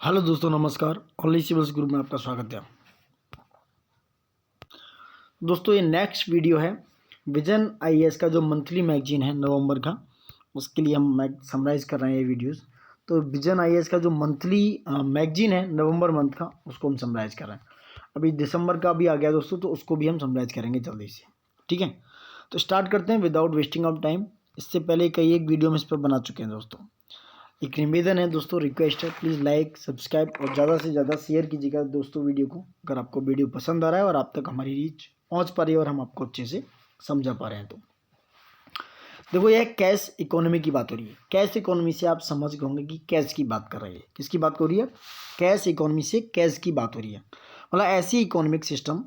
Hello दोस्तों, नमस्कार। Online civils group में आपका स्वागत है। दोस्तों, ये नेक्स्ट वीडियो है विजन आईएएस का जो मंथली मैगजीन है नवंबर का, उसके लिए हम समराइज़ कर रहे हैं ये वीडियोस। तो विजन आईएएस का जो मंथली मैगजीन है नवंबर मंथ का, उसको हम समराइज़ कर रहे हैं। अभी दिसंबर का भी आ गया दोस्तों, तो उसको भी हम समराइज़ करेंगे जल्दी से। ठीक है, तो स्टार्ट करते हैं विदाउट वेस्टिंग ऑफ टाइम। इससे पहले कई एक वीडियो हम इस पर बना चुके हैं दोस्तों। एक निवेदन है दोस्तों, रिक्वेस्ट है, प्लीज़ लाइक सब्सक्राइब और ज़्यादा से ज़्यादा शेयर कीजिएगा दोस्तों वीडियो को, अगर आपको वीडियो पसंद आ रहा है और आप तक हमारी रीच पहुंच पा रही है और हम आपको अच्छे से समझा पा रहे हैं। तो देखो, यह कैश इकोनॉमी की बात हो रही है। कैश इकोनॉमी से आप समझ गए होंगे कि कैश की बात कर रही है। किसकी बात हो रही है? कैश इकोनॉमी से कैश की बात हो रही है। मतलब ऐसी इकोनॉमिक सिस्टम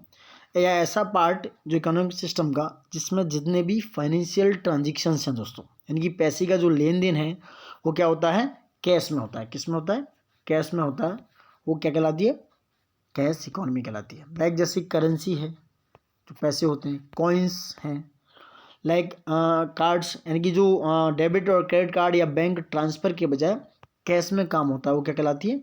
या ऐसा पार्ट जो इकोनॉमिक सिस्टम का जिसमें जितने भी फाइनेंशियल ट्रांजेक्शन्स हैं दोस्तों, यानी कि पैसे का जो लेन देन है वो क्या होता है? कैश में होता है। किस में होता है? कैश में होता है। वो क्या कहलाती है? कैश इकोनॉमी कहलाती है। लाइक जैसे करेंसी है, जो पैसे होते हैं, कॉइन्स हैं, लाइक कार्ड्स, यानी कि जो डेबिट और क्रेडिट कार्ड या बैंक ट्रांसफ़र के बजाय कैश में काम होता है, वो क्या कहलाती है?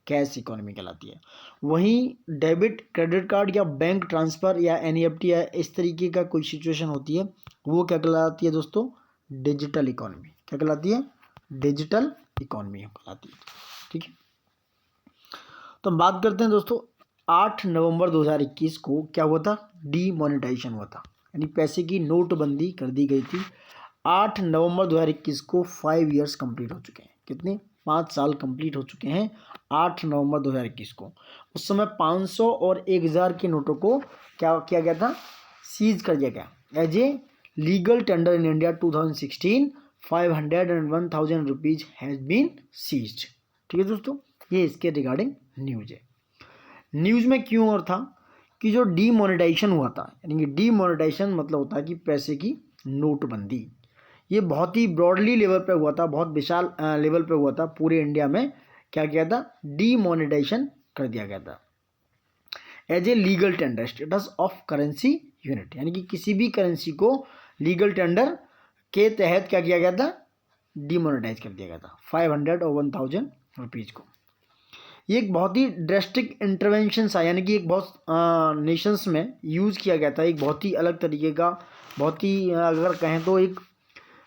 कैश इकोनॉमी कहलाती है। वहीं डेबिट क्रेडिट कार्ड या बैंक ट्रांसफ़र या एनईएफटी या इस तरीके का कोई सिचुएशन होती है, वो क्या कहलाती है दोस्तों? Digital economy. क्या कहलाती है? डिजिटल इकोनॉमी कहलाती है। ठीक है, तो हम बात करते हैं दोस्तों। 8 नवंबर 2021 को क्या हुआ था? डीमोनेटाइजेशन हुआ था, यानी पैसे की नोटबंदी कर दी गई थी। 8 नवंबर 2021 को 5 ईयर्स कंप्लीट हो चुके हैं। कितने? 5 साल कंप्लीट हो चुके हैं 8 नवंबर 2021 को। उस समय 500 और 1000 के नोटों को क्या किया गया था? सीज कर दिया गया as a legal tender in India 2016। 500 and 1000 rupees has been ceased. ठीक है दोस्तों, ये इसके रिगार्डिंग न्यूज़ है। न्यूज़ में क्यों और था कि जो डीमोनेटाइजेशन हुआ था, यानी कि डीमोनेटाइजेशन मतलब होता है कि पैसे की नोटबंदी। ये बहुत ही ब्रॉडली लेवल पे हुआ था, बहुत विशाल लेवल पे हुआ था। पूरे इंडिया में क्या किया था? डीमोनेटाइजेशन कर दिया गया था as a legal tender status of currency unit, यानी कि किसी भी करेंसी को लीगल टेंडर के तहत क्या किया गया था? डीमोनेटाइज कर दिया गया था 500 और 1000 रुपीज़ को। ये एक बहुत ही ड्रेस्टिक इंटरवेंशन था, यानी कि एक बहुत नेशंस में यूज़ किया गया था। एक बहुत ही अलग तरीके का, बहुत ही अगर कहें तो एक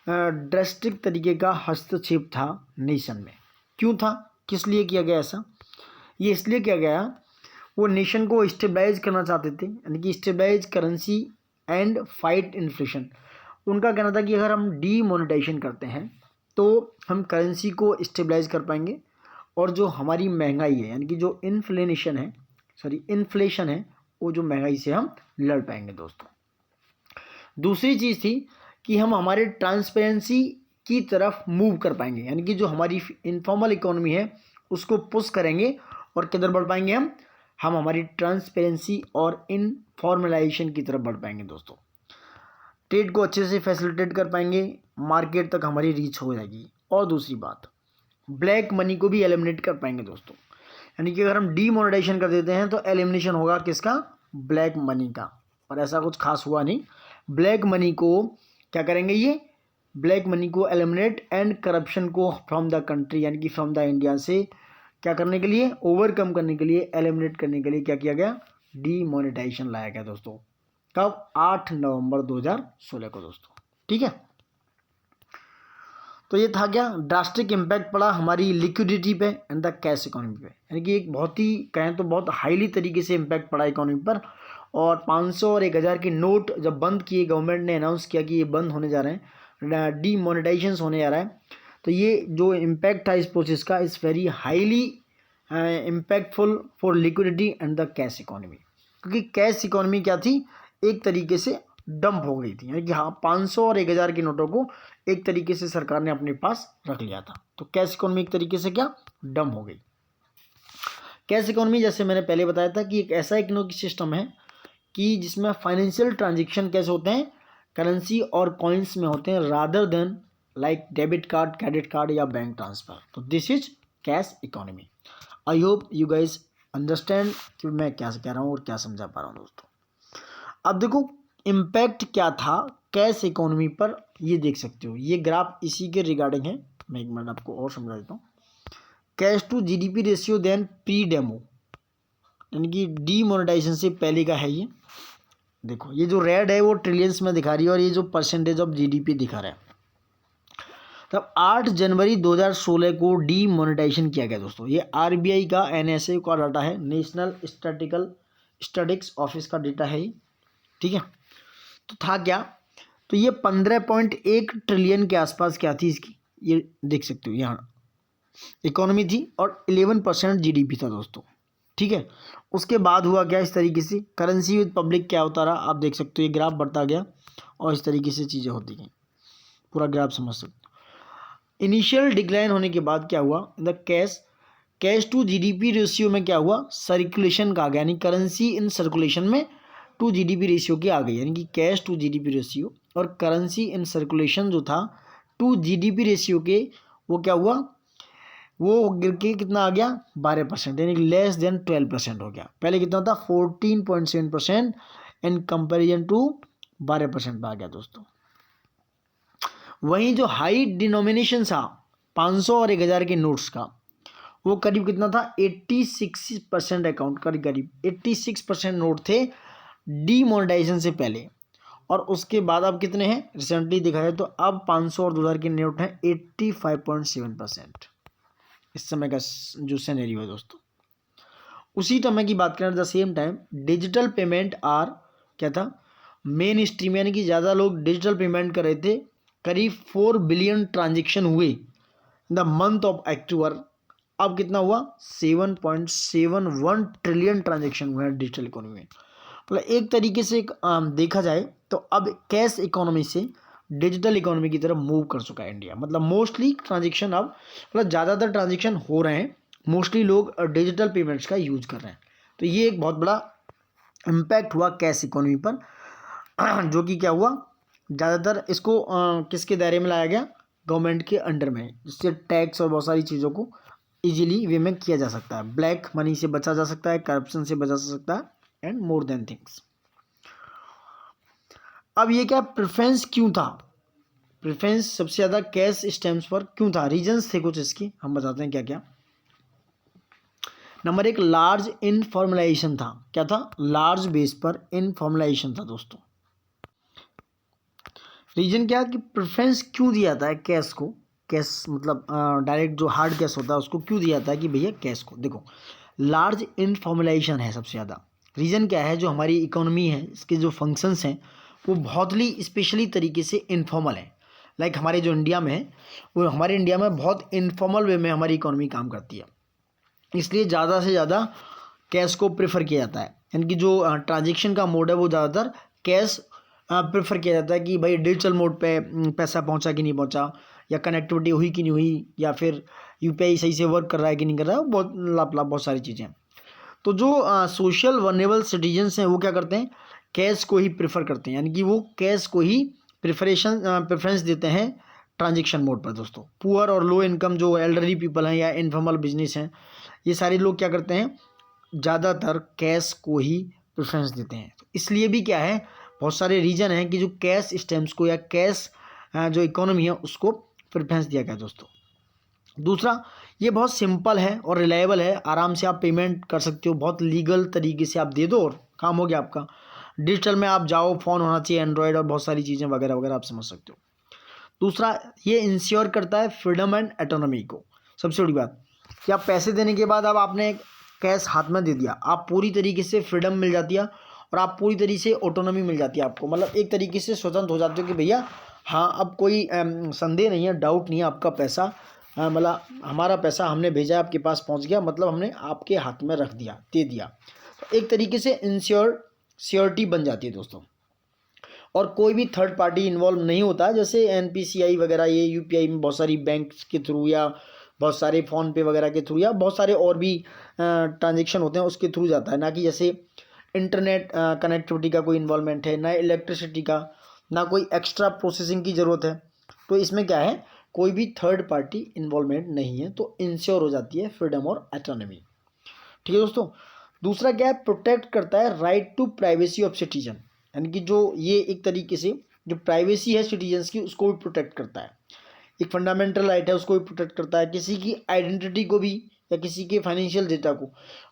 ड्रेस्टिक तरीके का हस्तक्षेप था नेशन में। क्यों था? किस लिए किया गया ऐसा? ये इसलिए किया गया, वो नेशन को स्टेबलाइज करना चाहते थे, यानी कि stabilize currency and fight inflation. उनका कहना था कि अगर हम डीमोनेटाइजेशन करते हैं तो हम करेंसी को स्टेबलाइज कर पाएंगे और जो हमारी महंगाई है, यानी कि जो इन्फ्लेशन है, वो जो महंगाई से हम लड़ पाएंगे दोस्तों। दूसरी चीज़ थी कि हम हमारे ट्रांसपेरेंसी की तरफ मूव कर पाएंगे, यानी कि जो हमारी इनफॉर्मल इकोनॉमी है उसको पुश करेंगे और किधर बढ़ पाएंगे? हम हमारी ट्रांसपेरेंसी और इनफॉर्मलाइजेशन की तरफ बढ़ पाएंगे दोस्तों। ट्रेड को अच्छे से फैसिलिटेट कर पाएंगे, मार्केट तक हमारी रीच हो जाएगी। और दूसरी बात, ब्लैक मनी को भी एलिमिनेट कर पाएंगे दोस्तों। यानी कि अगर हम डीमोनेटाइजेशन कर देते हैं तो एलिमिनेशन होगा किसका? ब्लैक मनी का। और ऐसा कुछ खास हुआ नहीं। ब्लैक मनी को क्या करेंगे? ये ब्लैक मनी को एलिमिनेट एंड करप्शन को फ्रॉम द कंट्री, यानी कि फ्रॉम द इंडिया से क्या करने के लिए? ओवरकम करने के लिए, एलिमिनेट करने के लिए क्या किया गया? डीमोनेटाइजेशन लाया गया दोस्तों। कब? 8 नवंबर 2016 को दोस्तों। ठीक है, तो ये था क्या? ड्रास्टिक इम्पैक्ट पड़ा हमारी लिक्विडिटी पे एंड द कैश इकोनॉमी पे, यानी कि एक बहुत ही कहें तो बहुत हाईली तरीके से इम्पैक्ट पड़ा इकोनॉमी पर। और 500 और 1000 के नोट जब बंद किए, गवर्नमेंट ने अनाउंस किया कि ये बंद होने जा रहे हैं, डीमोनेटाइजेशन होने जा रहा है, तो ये जो इम्पैक्ट था इस प्रोसेस का is very highly impactful for liquidity and the cash economy. क्योंकि कैश इकोनॉमी क्या थी? एक तरीके से डंप हो गई थी, यानी कि हाँ 500 और 1000 के नोटों को एक तरीके से सरकार ने अपने पास रख लिया था। तो कैश इकोनॉमी एक तरीके से क्या? डंप हो गई। कैश इकोनॉमी जैसे मैंने पहले बताया था कि एक ऐसा इकोनॉमिक सिस्टम है कि जिसमें फाइनेंशियल ट्रांजेक्शन कैसे होते हैं? करेंसी और कॉइन्स में होते हैं, rather than like debit card, credit card या बैंक ट्रांसफर। तो this is cash economy. I hope you guys understand कि मैं क्या कह रहा हूँ और क्या समझा पा रहा हूँ दोस्तों। अब देखो इम्पैक्ट क्या था कैश इकोनॉमी पर, ये देख सकते हो। ये ग्राफ इसी के रिगार्डिंग है। मैं एक मिनट आपको और समझा देता हूँ। Cash to GDP ratio then pre demo, यानी कि डीमोनेटाइजेशन से पहले का है ये। देखो ये जो रेड है वो ट्रिलियंस में दिखा रही है और ये जो परसेंटेज ऑफ जीडीपी दिखा रहा है। तब 8 जनवरी 2016 को डीमोनेटाइजेशन किया गया दोस्तों। ये आरबीआई का एनएसए का डाटा है, नेशनल स्टैटिस्टिक्स ऑफिस का डेटा है ये, ठीक है। तो था क्या, तो ये 15.1 ट्रिलियन के आसपास क्या थी इसकी, ये देख सकते हो यहाँ इकोनॉमी थी और 11% जीडीपी था दोस्तों, ठीक है। उसके बाद हुआ क्या, इस तरीके से करेंसी विद पब्लिक क्या होता रहा, आप देख सकते हो ये ग्राफ बढ़ता गया और इस तरीके से चीज़ें होती गई, पूरा ग्राफ समझ सकते हो। इनिशियल डिक्लाइन होने के बाद क्या हुआ, the cash to GDP ratio में क्या हुआ, सर्कुलेशन का आ गया, यानी करेंसी इन सर्कुलेशन में टू जीडीपी रेशियो की आ गई, यानी कि कैश टू जीडीपी रेशियो और करेंसी इन सर्कुलेशन जो था टू जीडीपी रेशियो के, वो क्या हुआ, वो गिर के कितना आ गया 12%, यानी कि लेस देन 12% हो गया। पहले कितना था 14.7% इन कंपेरिजन टू 12% पे आ गया दोस्तों। वहीं जो हाई डिनोमिनेशन था 500 और 1000 के नोट्स का, वो करीब कितना था 86% अकाउंट करीब 86% नोट थे डीमोनेटाइजेशन से पहले, और उसके बाद अब कितने हैं रिसेंटली देखा जाए तो अब 500 और 2000 के नोट हैं 85.7%। इस समय का जो सिनेरियो है दोस्तों। उसी समय की बात करें, at the same time digital payment are क्या था मेन स्ट्रीम, यानी कि ज़्यादा लोग डिजिटल पेमेंट कर रहे थे। करीब 4 बिलियन ट्रांजेक्शन हुए in the month of October. अब कितना हुआ 7.71 ट्रिलियन ट्रांजेक्शन हुए हैं डिजिटल इकोनॉमी में। मतलब एक तरीके से देखा जाए तो अब कैश इकोनॉमी से डिजिटल इकोनॉमी की तरफ मूव कर चुका है इंडिया। मतलब मोस्टली ट्रांजेक्शन अब मतलब ज़्यादातर ट्रांजेक्शन हो रहे हैं, मोस्टली लोग डिजिटल पेमेंट्स का यूज कर रहे हैं। तो ये एक बहुत बड़ा इम्पैक्ट हुआ कैश इकोनॉमी पर, जो कि क्या हुआ ज़्यादातर इसको किसके दायरे में लाया गया, गवर्नमेंट के अंडर में, जिससे टैक्स और बहुत सारी चीज़ों को इजीली वे में किया जा सकता है, ब्लैक मनी से बचा जा सकता है, करप्शन से बचा जा सकता है एंड मोर देन थिंग्स। अब ये क्या प्रेफरेंस क्यों था, प्रेफरेंस सबसे ज़्यादा कैश स्टैम्प्स पर क्यों था, रीजंस थे कुछ इसकी, हम बताते हैं क्या क्या। नंबर 1 लार्ज इनफॉर्मलाइजेशन था। क्या था, लार्ज बेस पर इनफॉर्मलाइजेशन था दोस्तों। रीजन क्या कि प्रेफरेंस क्यों दिया जाता है कैश को, कैश मतलब डायरेक्ट जो हार्ड कैश होता है उसको क्यों दिया जाता है कि भैया कैश को, देखो लार्ज इनफॉर्मलाइजेशन है सबसे ज़्यादा। रीज़न क्या है, जो हमारी इकोनॉमी है इसके जो फंक्शंस हैं वो बहुत ही स्पेशली तरीके से इनफॉर्मल है। लाइक हमारे जो इंडिया में है, वो हमारे इंडिया में बहुत इनफॉर्मल वे में हमारी इकोनॉमी काम करती है, इसलिए ज़्यादा से ज़्यादा कैश को प्रेफर किया जाता है। यानी कि जो ट्रांजेक्शन का मोड है वो ज़्यादातर कैश प्रेफर किया जाता है कि भाई डिजिटल मोड पे पैसा पहुंचा कि नहीं पहुंचा, या कनेक्टिविटी हुई कि नहीं हुई, या फिर यूपीआई सही से वर्क कर रहा है कि नहीं कर रहा है, बहुत सारी चीज़ें। तो जो सोशल वनरेबल सिटीजन्स हैं वो क्या करते हैं, कैश को ही प्रेफर करते हैं, यानी कि वो कैश को ही प्रेफरेंस देते हैं ट्रांजेक्शन मोड पर दोस्तों। पुअर और लो इनकम जो एल्डरली पीपल हैं या इनफॉर्मल बिजनेस हैं, ये सारे लोग क्या करते हैं, ज़्यादातर कैश को ही प्रेफरेंस देते हैं। तो इसलिए भी क्या है, बहुत सारे रीजन हैं कि जो कैश स्टैम्प्स को या कैश जो इकोनॉमी है उसको प्रेफरेंस दिया गया दोस्तों। दूसरा, ये बहुत सिंपल है और रिलायबल है, आराम से आप पेमेंट कर सकते हो, बहुत लीगल तरीके से आप दे दो और काम हो गया आपका। डिजिटल में आप जाओ, फ़ोन होना चाहिए एंड्रॉयड और बहुत सारी चीज़ें वगैरह वगैरह, आप समझ सकते हो। दूसरा, ये इंश्योर करता है फ्रीडम एंड ऑटोनॉमी को। सबसे बड़ी बात कि आप पैसे देने के बाद अब आपने कैश हाथ में दे दिया, आप पूरी तरीके से फ्रीडम मिल जाती है और आप पूरी तरीके से ऑटोनॉमी मिल जाती है आपको। मतलब एक तरीके से स्वतंत्र हो जाते हो कि भैया हाँ अब कोई संदेह नहीं है, डाउट नहीं है, आपका पैसा मतलब हमारा पैसा हमने भेजा आपके पास पहुंच गया, मतलब हमने आपके हाथ में रख दिया, दे दिया। तो एक तरीके से श्योरिटी बन जाती है दोस्तों, और कोई भी थर्ड पार्टी इन्वॉल्व नहीं होता है। जैसे एनपीसीआई वगैरह, ये यूपीआई में बहुत सारी बैंक के थ्रू या बहुत सारे फ़ोन पे वगैरह के थ्रू या बहुत सारे और भी ट्रांजेक्शन होते हैं उसके थ्रू जाता है, ना कि जैसे इंटरनेट कनेक्टिविटी का कोई इन्वॉल्वमेंट है, ना इलेक्ट्रिसिटी का, ना कोई एक्स्ट्रा प्रोसेसिंग की ज़रूरत है। तो इसमें क्या है, कोई भी थर्ड पार्टी इन्वॉल्वमेंट नहीं है, तो इंश्योर हो जाती है फ्रीडम और ऑटोनॉमी। ठीक है दोस्तों। दूसरा क्या है, प्रोटेक्ट करता है right to privacy of citizen, यानी कि जो ये एक तरीके से जो प्राइवेसी है सिटीजन्स की उसको भी प्रोटेक्ट करता है। एक फंडामेंटल राइट है उसको भी प्रोटेक्ट करता है, किसी की आइडेंटिटी को भी या किसी के फाइनेंशियल डेटा को।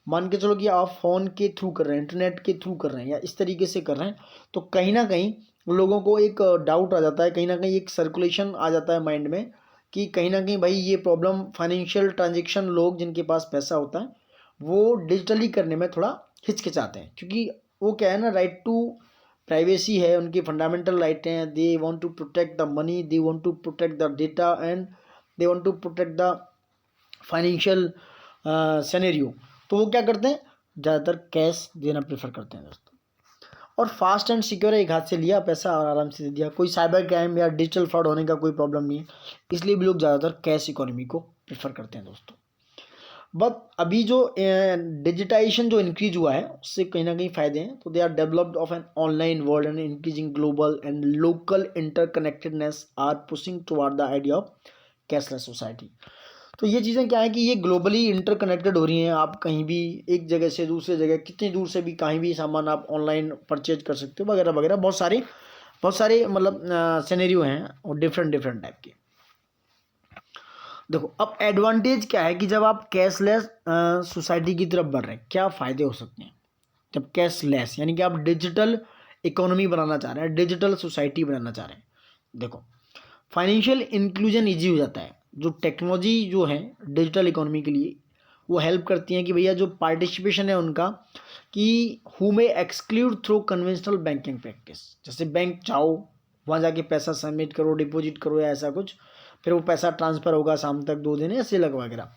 मान के चलो कि आप फ़ोन के थ्रू कर रहे हैं, इंटरनेट के थ्रू कर रहे हैं या इस तरीके से कर रहे हैं, तो कहीं ना कहीं लोगों को एक डाउट आ जाता है, कहीं ना कहीं एक सर्कुलेशन आ जाता है माइंड में कि कहीं ना कहीं भाई ये प्रॉब्लम फाइनेंशियल ट्रांजेक्शन लोग जिनके पास पैसा होता है वो डिजिटली करने में थोड़ा हिचकिचाते हैं, क्योंकि वो क्या है ना, राइट टू प्राइवेसी है, उनकी फंडामेंटल राइट हैं, they want to protect the money, they want to protect the data and they want to protect the financial scenario. तो वो क्या करते हैं, ज़्यादातर कैश देना प्रेफर करते हैं दोस्तों। और फास्ट एंड सिक्योर है, एक हाथ से लिया पैसा और आराम से दे दिया, कोई साइबर क्राइम या डिजिटल फ्रॉड होने का कोई प्रॉब्लम नहीं है, इसलिए भी लोग ज़्यादातर कैश इकोनॉमी को प्रेफर करते हैं दोस्तों। बट अभी जो डिजिटाइजेशन जो इंक्रीज हुआ है उससे कहीं ना कहीं फ़ायदे हैं, तो they are developed of an online world and increasing global and local interconnectedness are pushing toward the idea of cashless society. तो ये चीज़ें क्या है कि ये ग्लोबली इंटरकनेक्टेड हो रही हैं, आप कहीं भी एक जगह से दूसरे जगह कितनी दूर से भी कहीं भी सामान आप ऑनलाइन परचेज कर सकते हो वगैरह वगैरह, बहुत सारे मतलब सिनेरियो हैं और डिफरेंट डिफरेंट टाइप के। देखो अब एडवांटेज क्या है कि जब आप कैशलेस सोसाइटी की तरफ बढ़ रहे हैं, क्या फ़ायदे हो सकते हैं जब कैशलेस, यानी कि आप डिजिटल इकोनॉमी बनाना चाह रहे हैं, डिजिटल सोसाइटी बनाना चाह रहे हैं। देखो फाइनेंशियल इंक्लूजन ईजी हो जाता है, जो टेक्नोलॉजी जो है डिजिटल इकोनॉमी के लिए वो हेल्प करती हैं कि भैया जो पार्टिसिपेशन है उनका, कि who may exclude through conventional banking practice, जैसे बैंक जाओ वहाँ जाके पैसा सबमिट करो, डिपॉजिट करो या ऐसा कुछ, फिर वो पैसा ट्रांसफ़र होगा शाम तक 2 दिन ऐसे लग वगैरह।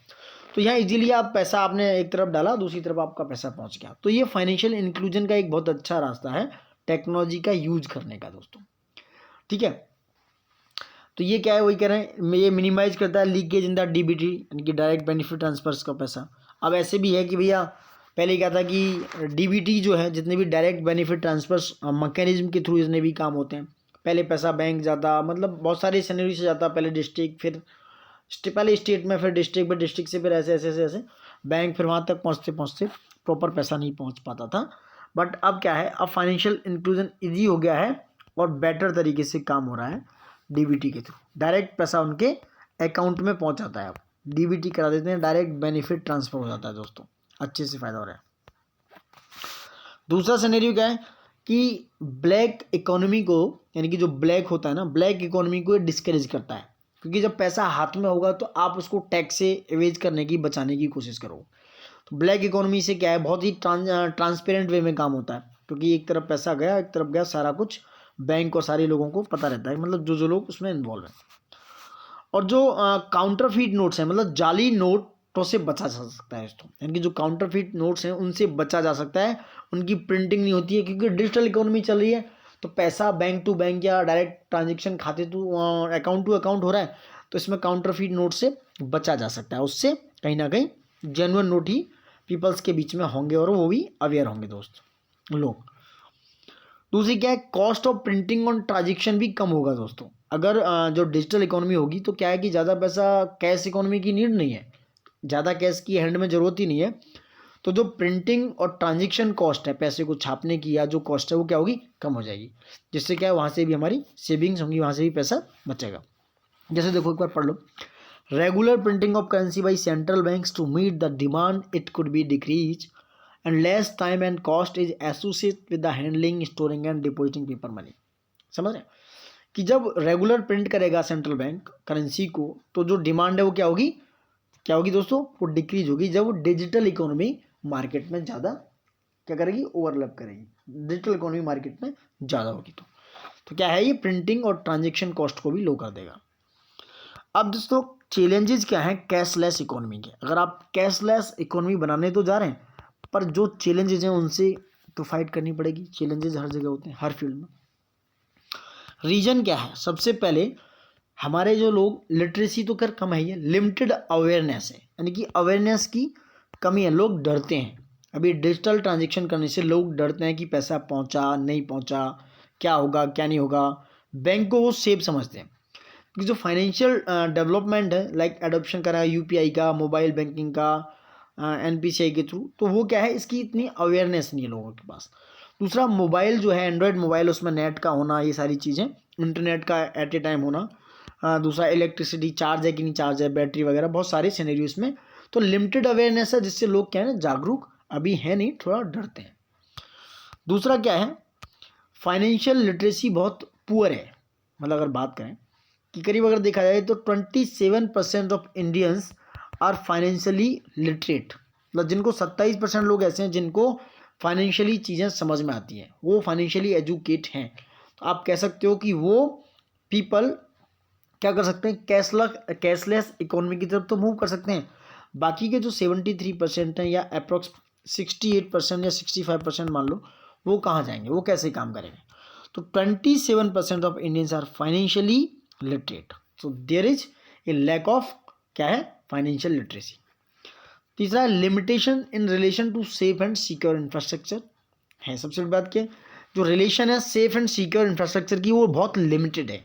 तो यहाँ इजीली आप पैसा आपने एक तरफ डाला दूसरी तरफ आपका पैसा पहुँच गया। तो ये फाइनेंशियल इंक्लूजन का एक बहुत अच्छा रास्ता है टेक्नोलॉजी का यूज करने का दोस्तों, ठीक है। तो ये क्या है, वही कह रहे हैं, ये मिनिमाइज करता है लीकेज इन द डीबीटी, यानी कि डायरेक्ट बेनिफिट ट्रांसफर्स का पैसा। अब ऐसे भी है कि भैया पहले क्या था कि डीबीटी जो है, जितने भी डायरेक्ट बेनिफिट ट्रांसफर्स मैकेनिज्म के थ्रू जितने भी काम होते हैं, पहले पैसा बैंक जाता, मतलब बहुत सारे सिनेरियो से जाता, पहले डिस्ट्रिक्ट, फिर पहले स्टेट में, फिर डिस्ट्रिक्ट, फिर डिस्ट्रिक्ट से फिर ऐसे ऐसे ऐसे ऐसे बैंक, फिर वहाँ तक पहुँचते पहुँचते प्रॉपर पैसा नहीं पहुँच पाता था। बट अब क्या है, अब फाइनेंशियल इंक्लूजन ईजी हो गया है और बेटर तरीके से काम हो रहा है डीबीटी के थ्रू, डायरेक्ट पैसा उनके अकाउंट में पहुंच जाता है। अब डीबीटी करा देते हैं, डायरेक्ट बेनिफिट ट्रांसफर हो जाता है दोस्तों, अच्छे से फ़ायदा हो रहा है। दूसरा सिनेरियो क्या है कि ब्लैक इकोनॉमी को, यानी कि जो ब्लैक होता है ना, ब्लैक इकोनॉमी को डिस्करेज करता है, क्योंकि जब पैसा हाथ में होगा तो आप उसको टैक्स से एवेज करने की, बचाने की कोशिश करो। तो ब्लैक इकोनॉमी से क्या है, बहुत ही ट्रांसपेरेंट वे में काम होता है, क्योंकि एक तरफ पैसा गया एक तरफ गया, सारा कुछ बैंक और सारे लोगों को पता रहता है, मतलब जो जो लोग उसमें इन्वॉल्व हैं। और जो काउंटरफीट नोट्स हैं, मतलब जाली नोटों से बचा जा सकता है इसको, यानी कि जो काउंटरफीट नोट्स हैं उनसे बचा जा सकता है, उनकी प्रिंटिंग नहीं होती है, क्योंकि डिजिटल इकोनॉमी चल रही है, तो पैसा बैंक टू बैंक या डायरेक्ट ट्रांजेक्शन खाते टू अकाउंट टू अकाउंट हो रहा है, तो इसमें काउंटरफीट नोट से बचा जा सकता है। उससे कहीं ना कहीं जेन्युइन नोट ही पीपल्स के बीच में होंगे और वो भी अवेयर होंगे दोस्त लोग। दूसरी क्या है, cost of printing on transaction भी कम होगा दोस्तों। अगर जो डिजिटल इकोनॉमी होगी तो क्या है कि ज़्यादा पैसा कैश इकोनॉमी की नीड नहीं है, ज़्यादा कैश की हैंड में ज़रूरत ही नहीं है, तो जो प्रिंटिंग और ट्रांजेक्शन कॉस्ट है, पैसे को छापने की या जो कॉस्ट है वो क्या होगी, कम हो जाएगी, जिससे क्या है वहाँ से भी हमारी सेविंग्स होंगी, वहाँ से भी पैसा बचेगा। जैसे देखो एक बार पढ़ लो, regular printing of currency by central banks to meet the demand it could be decrease and less time and cost is associated with the handling, storing and depositing paper money। समझ रहे हैं कि जब रेगुलर प्रिंट करेगा central bank currency को, तो जो demand है वो क्या होगी दोस्तों, वो डिक्रीज होगी। जब डिजिटल इकोनॉमी मार्केट में ज़्यादा क्या करेगी, ओवरलैप करेगी, डिजिटल इकोनॉमी मार्केट में ज़्यादा होगी, तो क्या है, ये प्रिंटिंग और ट्रांजेक्शन कॉस्ट को भी लो कर देगा। अब दोस्तों चैलेंजेस क्या हैं कैशलेस इकोनॉमी के, अगर आप कैशलेस इकोनॉमी बनाने तो जा रहे हैं, पर जो चैलेंजेस हैं उनसे तो फाइट करनी पड़ेगी। चैलेंजेस हर जगह होते हैं, हर फील्ड में। रीजन क्या है, सबसे पहले हमारे जो लोग, लिटरेसी तो कर कम है, ये लिमिटेड अवेयरनेस है, यानी कि अवेयरनेस की कमी है, लोग डरते हैं। अभी डिजिटल ट्रांजेक्शन करने से लोग डरते हैं कि पैसा पहुंचा नहीं पहुंचा, क्या होगा क्या नहीं होगा, बैंक को वो सेफ समझते हैं। क्योंकि जो फाइनेंशियल डेवलपमेंट है, लाइक एडॉप्शन करा है यूपीआई का, मोबाइल बैंकिंग का, एनपीसीआई के थ्रू, तो वो क्या है, इसकी इतनी अवेयरनेस नहीं है लोगों के पास। दूसरा मोबाइल जो है, एंड्रॉयड मोबाइल, उसमें नेट का होना, ये सारी चीज़ें, इंटरनेट का एट ए टाइम होना, दूसरा इलेक्ट्रिसिटी चार्ज है कि नहीं चार्ज है, बैटरी वगैरह, बहुत सारे सिनेरियो इसमें। तो लिमिटेड अवेयरनेस है जिससे लोग क्या है ना जागरूक अभी है नहीं, थोड़ा डरते हैं। दूसरा क्या है, फाइनेंशियल लिटरेसी बहुत पुअर है। मतलब अगर बात करें कि करीब अगर देखा जाए तो 27% of Indians are financially literate, मतलब जिनको 27% लोग ऐसे हैं जिनको फाइनेंशियली चीज़ें समझ में आती हैं, वो फाइनेंशियली एजुकेट हैं। तो आप कह सकते हो कि वो पीपल क्या कर सकते हैं, कैशलेस इकोनॉमी की तरफ तो मूव कर सकते हैं। बाकी के जो 73% हैं या अप्रोक्स 68% या 65% मान लो, वो कहाँ जाएंगे, वो कैसे काम करेंगे। तो 27% of Indians are financially literate, so there is a lack of क्या है, फाइनेंशियल लिटरेसी। तीसरा, limitation in relation to safe and secure infrastructure है। सबसे बड़ी बात क्या, जो रिलेशन है सेफ एंड सिक्योर इंफ्रास्ट्रक्चर की, वो बहुत लिमिटेड है।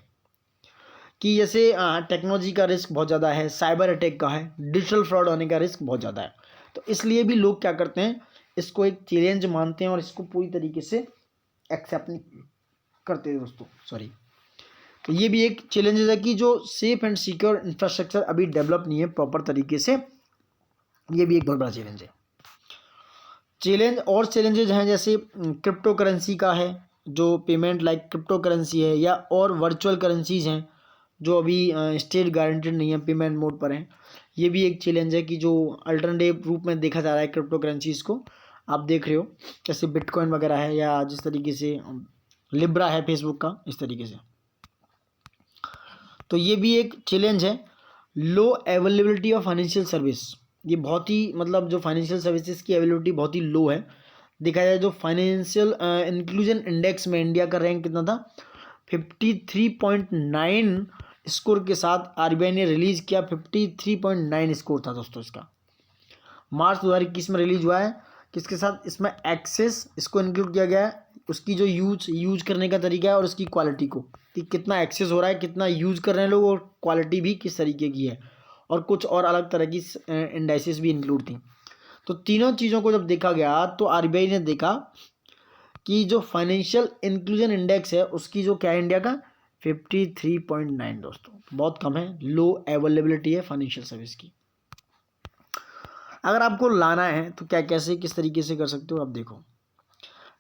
कि जैसे टेक्नोलॉजी का रिस्क बहुत ज़्यादा है, साइबर अटैक का है, डिजिटल फ्रॉड होने का रिस्क बहुत ज़्यादा है। तो इसलिए भी लोग क्या करते हैं, इसको एक चैलेंज मानते हैं और इसको पूरी तरीके से एक्सेप्ट नहीं करते दोस्तों, सॉरी। तो ये भी एक चैलेंजेस है कि जो सेफ एंड सिक्योर इंफ्रास्ट्रक्चर अभी डेवलप नहीं है प्रॉपर तरीके से, ये भी एक बहुत बड़ा चैलेंज है। चैलेंजेज हैं जैसे क्रिप्टो करेंसी का है, जो पेमेंट लाइक क्रिप्टो करेंसी है, या और वर्चुअल करेंसीज हैं जो अभी स्टेट गारंटेड नहीं है, पेमेंट मोड पर हैं। ये भी एक चैलेंज है कि जो अल्टरनेटिव रूप में देखा जा रहा है क्रिप्टो करेंसीज को, आप देख रहे हो जैसे बिटकॉइन वगैरह है, या जिस तरीके से लिब्रा है फेसबुक का, इस तरीके से। तो ये भी एक चैलेंज है। लो अवेलेबिलिटी ऑफ फाइनेंशियल सर्विस, ये बहुत ही मतलब जो फाइनेंशियल सर्विसेज की अवेलेबिलिटी बहुत ही लो है। देखा जाए जो फाइनेंशियल इंक्लूजन इंडेक्स में इंडिया का रैंक कितना था, 53.9 स्कोर के साथ आरबीआई ने रिलीज़ किया। 53.9 स्कोर था दोस्तों इसका, मार्च 2021 में रिलीज हुआ है। किसके साथ, इसमें एक्सेस इसको इंक्लूड किया गया है, उसकी जो यूज करने का तरीका है और उसकी क्वालिटी को, कि कितना एक्सेस हो रहा है, कितना यूज कर रहे हैं लोग, और क्वालिटी भी किस तरीके की है, और कुछ और अलग तरह की इंडाइसिस भी इंक्लूड थी। तो तीनों चीज़ों को जब देखा गया तो आरबीआई ने देखा कि जो फाइनेंशियल इंक्लूजन इंडेक्स है उसकी जो क्या है इंडिया का 53.9 दोस्तों, बहुत कम है, लो अवेलेबिलिटी है फाइनेंशियल सर्विस की। अगर आपको लाना है तो क्या कैसे किस तरीके से कर सकते हो, आप देखो,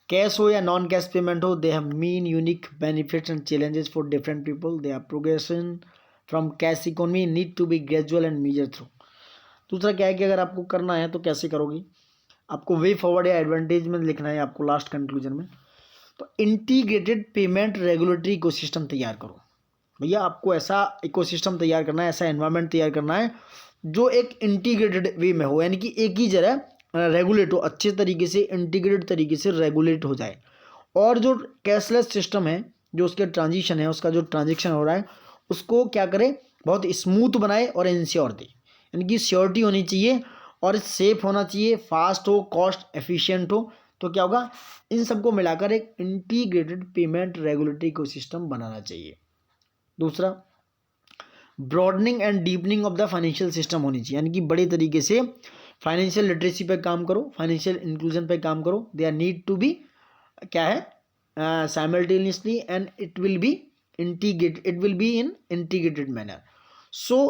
कैश हो या नॉन कैश पेमेंट हो, they have mean unique benefits and challenges for different people, they are progression from cash economy need to be gradual and major through. दूसरा क्या है कि अगर आपको करना है तो कैसे करोगे, आपको वे फॉरवर्ड या एडवांटेज में लिखना है आपको लास्ट कंक्लूजन में। तो इंटीग्रेटेड पेमेंट रेगुलेटरी इकोसिस्टम तैयार करो। भैया आपको ऐसा इकोसिस्टम तैयार करना है, ऐसा एनवायरनमेंट तैयार करना है जो एक इंटीग्रेटेड वे में हो, यानी कि एक ही जगह रेगुलेट हो, अच्छे तरीके से इंटीग्रेटेड तरीके से रेगुलेट हो जाए। और जो कैशलेस सिस्टम है, जो उसके ट्रांजिशन है, उसका जो ट्रांजेक्शन हो रहा है, उसको क्या करे, बहुत स्मूथ बनाए और इंश्योर दे, यानी कि श्योरिटी होनी चाहिए और सेफ होना चाहिए, फास्ट हो, कॉस्ट एफिशिएंट हो। तो क्या होगा, इन सबको मिलाकर एक इंटीग्रेटेड पेमेंट रेगुलेटरी इकोसिस्टम बनाना चाहिए। दूसरा, broadening and deepening of the financial system होनी चाहिए, यानी कि बड़े तरीके से फाइनेंशियल लिटरेसी पे काम करो, फाइनेंशियल इंक्लूजन पे काम करो। They are need to be क्या है simultaneously and it will be in integrated manner. So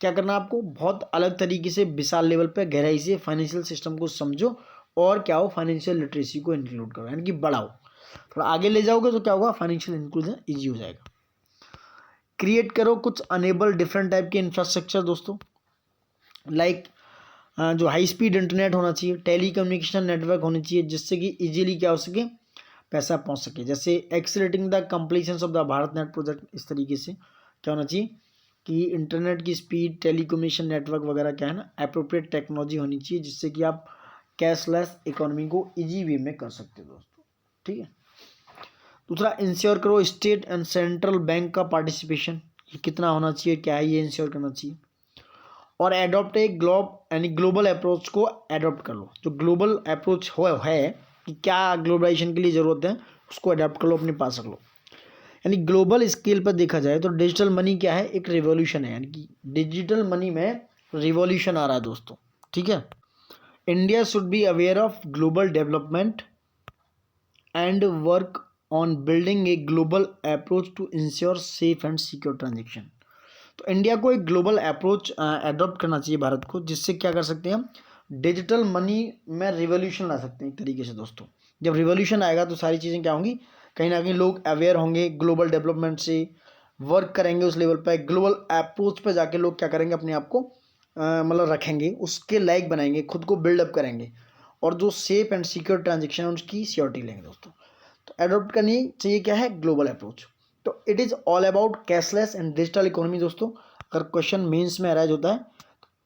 क्या करना आपको, बहुत अलग तरीके से विशाल लेवल पे गहराई से फाइनेंशियल सिस्टम को समझो और क्या हो, फाइनेंशियल लिटरेसी को इंक्लूड करो, यानी कि बढ़ाओ, थोड़ा आगे ले जाओगे तो क्या होगा, फाइनेंशियल इंक्लूजन ईजी हो जाएगा। क्रिएट करो कुछ अनेबल डिफरेंट टाइप के इंफ्रास्ट्रक्चर दोस्तों, लाइक जो हाई स्पीड इंटरनेट होना चाहिए, टेली कम्युनिकेशन नेटवर्क होनी चाहिए, जिससे कि इजीली क्या हो सके, पैसा पहुंच सके। जैसे accelerating the completion of the Bharat net project, इस तरीके से क्या होना चाहिए कि इंटरनेट की स्पीड, टेलीकम्युनिकेशन नेटवर्क वगैरह क्या है ना, अप्रोप्रिएट टेक्नोलॉजी होनी चाहिए, जिससे कि आप कैशलेस इकोनॉमी को ईजी वे में कर सकते हो दोस्तों, ठीक है। दूसरा, इंश्योर करो स्टेट एंड सेंट्रल बैंक का पार्टिसिपेशन, ये कितना होना चाहिए, क्या है, ये इंश्योर करना चाहिए। और एडॉप्ट ए यानी ग्लोबल अप्रोच को एडॉप्ट कर लो, जो ग्लोबल अप्रोच है कि क्या ग्लोबलाइजेशन के लिए ज़रूरत है, उसको अडॉप्ट कर लो, अपने पास रख लो। यानी ग्लोबल स्केल पर देखा जाए तो डिजिटल मनी क्या है, एक रिवॉल्यूशन है, यानी कि डिजिटल मनी में रिवॉल्यूशन आ रहा है दोस्तों, ठीक है। India should be aware of global development and work on building a global approach to ensure safe and secure transaction. तो इंडिया को एक ग्लोबल अप्रोच एडॉप्ट करना चाहिए भारत को, जिससे क्या कर सकते हैं हम, डिजिटल मनी में रिवॉल्यूशन ला सकते हैं एक तरीके से दोस्तों। जब रिवॉल्यूशन आएगा तो सारी चीज़ें क्या होंगी, कहीं ना कहीं लोग अवेयर होंगे ग्लोबल डेवलपमेंट से, वर्क करेंगे उस लेवल पर, ग्लोबल अप्रोच पर जाके लोग क्या करेंगे, अपने आप को मतलब रखेंगे, उसके लायक बनाएंगे, खुद को बिल्डअप करेंगे, और जो सेफ एंड सिक्योर ट्रांजेक्शन है उसकी सिक्योरिटी लेंगे दोस्तों। तो एडॉप्ट करनी चाहिए क्या है, ग्लोबल अप्रोच। तो it is all about cashless and digital economy दोस्तों। अगर क्वेश्चन मेंस में अराइज होता है,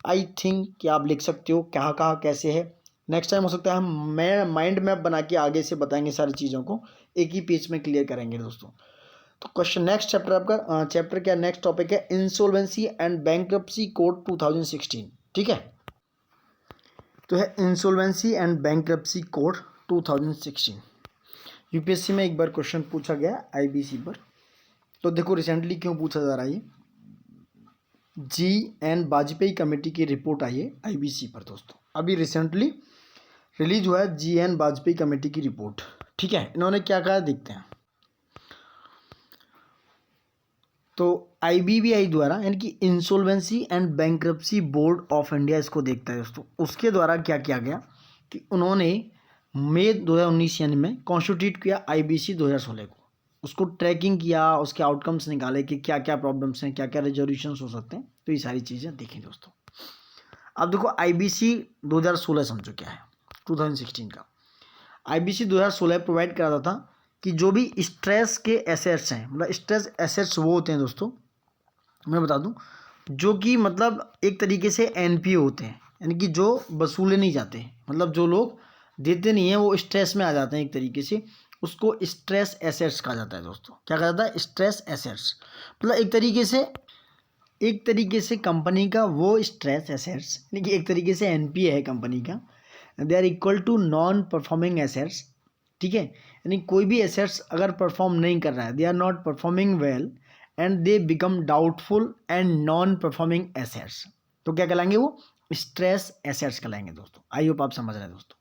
आई थिंक कि आप लिख सकते हो कहाँ कहाँ कैसे है। नेक्स्ट टाइम हो सकता है हम माइंड मैप बना के आगे से बताएंगे, सारी चीज़ों को एक ही पेज में क्लियर करेंगे दोस्तों। तो क्वेश्चन नेक्स्ट चैप्टर आपका चैप्टर क्या, नेक्स्ट टॉपिक है इंसॉल्वेंसी एंड बैंक्रप्सी कोड 2016। ठीक है, तो है insolvency and bankruptcy code 2016। UPSC में एक बार क्वेश्चन पूछा गया आईबीसी पर। तो देखो रिसेंटली क्यों पूछा जा रहा है, ये जी.एन. वाजपेयी कमेटी की रिपोर्ट आई है आईबीसी पर दोस्तों। अभी रिसेंटली रिलीज हुआ है जी.एन. वाजपेयी कमेटी की रिपोर्ट। ठीक है, इन्होंने क्या कहा देखते हैं। तो आईबीबीआई द्वारा, यानी कि insolvency and bankruptcy board of India इसको देखता है दोस्तों, उसके द्वारा क्या किया गया कि उन्होंने मई 2019 यानी में कॉन्स्टिट्यूट किया आईबीसी 2016 को, उसको ट्रैकिंग किया, उसके आउटकम्स निकाले कि क्या क्या प्रॉब्लम्स हैं, क्या क्या रेजोल्यूशन हो सकते हैं। तो ये सारी चीज़ें देखें दोस्तों। अब देखो आईबीसी 2016 समझो क्या है, 2016 का आईबीसी 2016 प्रोवाइड कराता था कि जो भी स्ट्रेस के एसेट्स हैं, मतलब स्ट्रेस एसेट्स वो होते हैं दोस्तों, मैं बता दूं, जो कि मतलब एक तरीके से एनपीओ होते हैं, यानी कि जो वसूले नहीं जाते, मतलब जो लोग देते नहीं हैं वो स्ट्रेस में आ जाते हैं एक तरीके से, उसको स्ट्रेस एसेट्स कहा जाता है दोस्तों। क्या कहा जाता है, स्ट्रेस एसेट्स। मतलब एक तरीके से कंपनी का वो स्ट्रेस एसेट्स, यानी कि एक तरीके से एनपीए है कंपनी का, they are equal to non performing assets. ठीक है, यानी कोई भी एसेट्स अगर परफॉर्म नहीं कर रहा है, they are not performing well and they become doubtful and non performing assets, तो क्या कहलाएंगे, वो स्ट्रेस एसेट्स कहलाएंगे दोस्तों। आई होप आप समझ रहे हैं दोस्तों।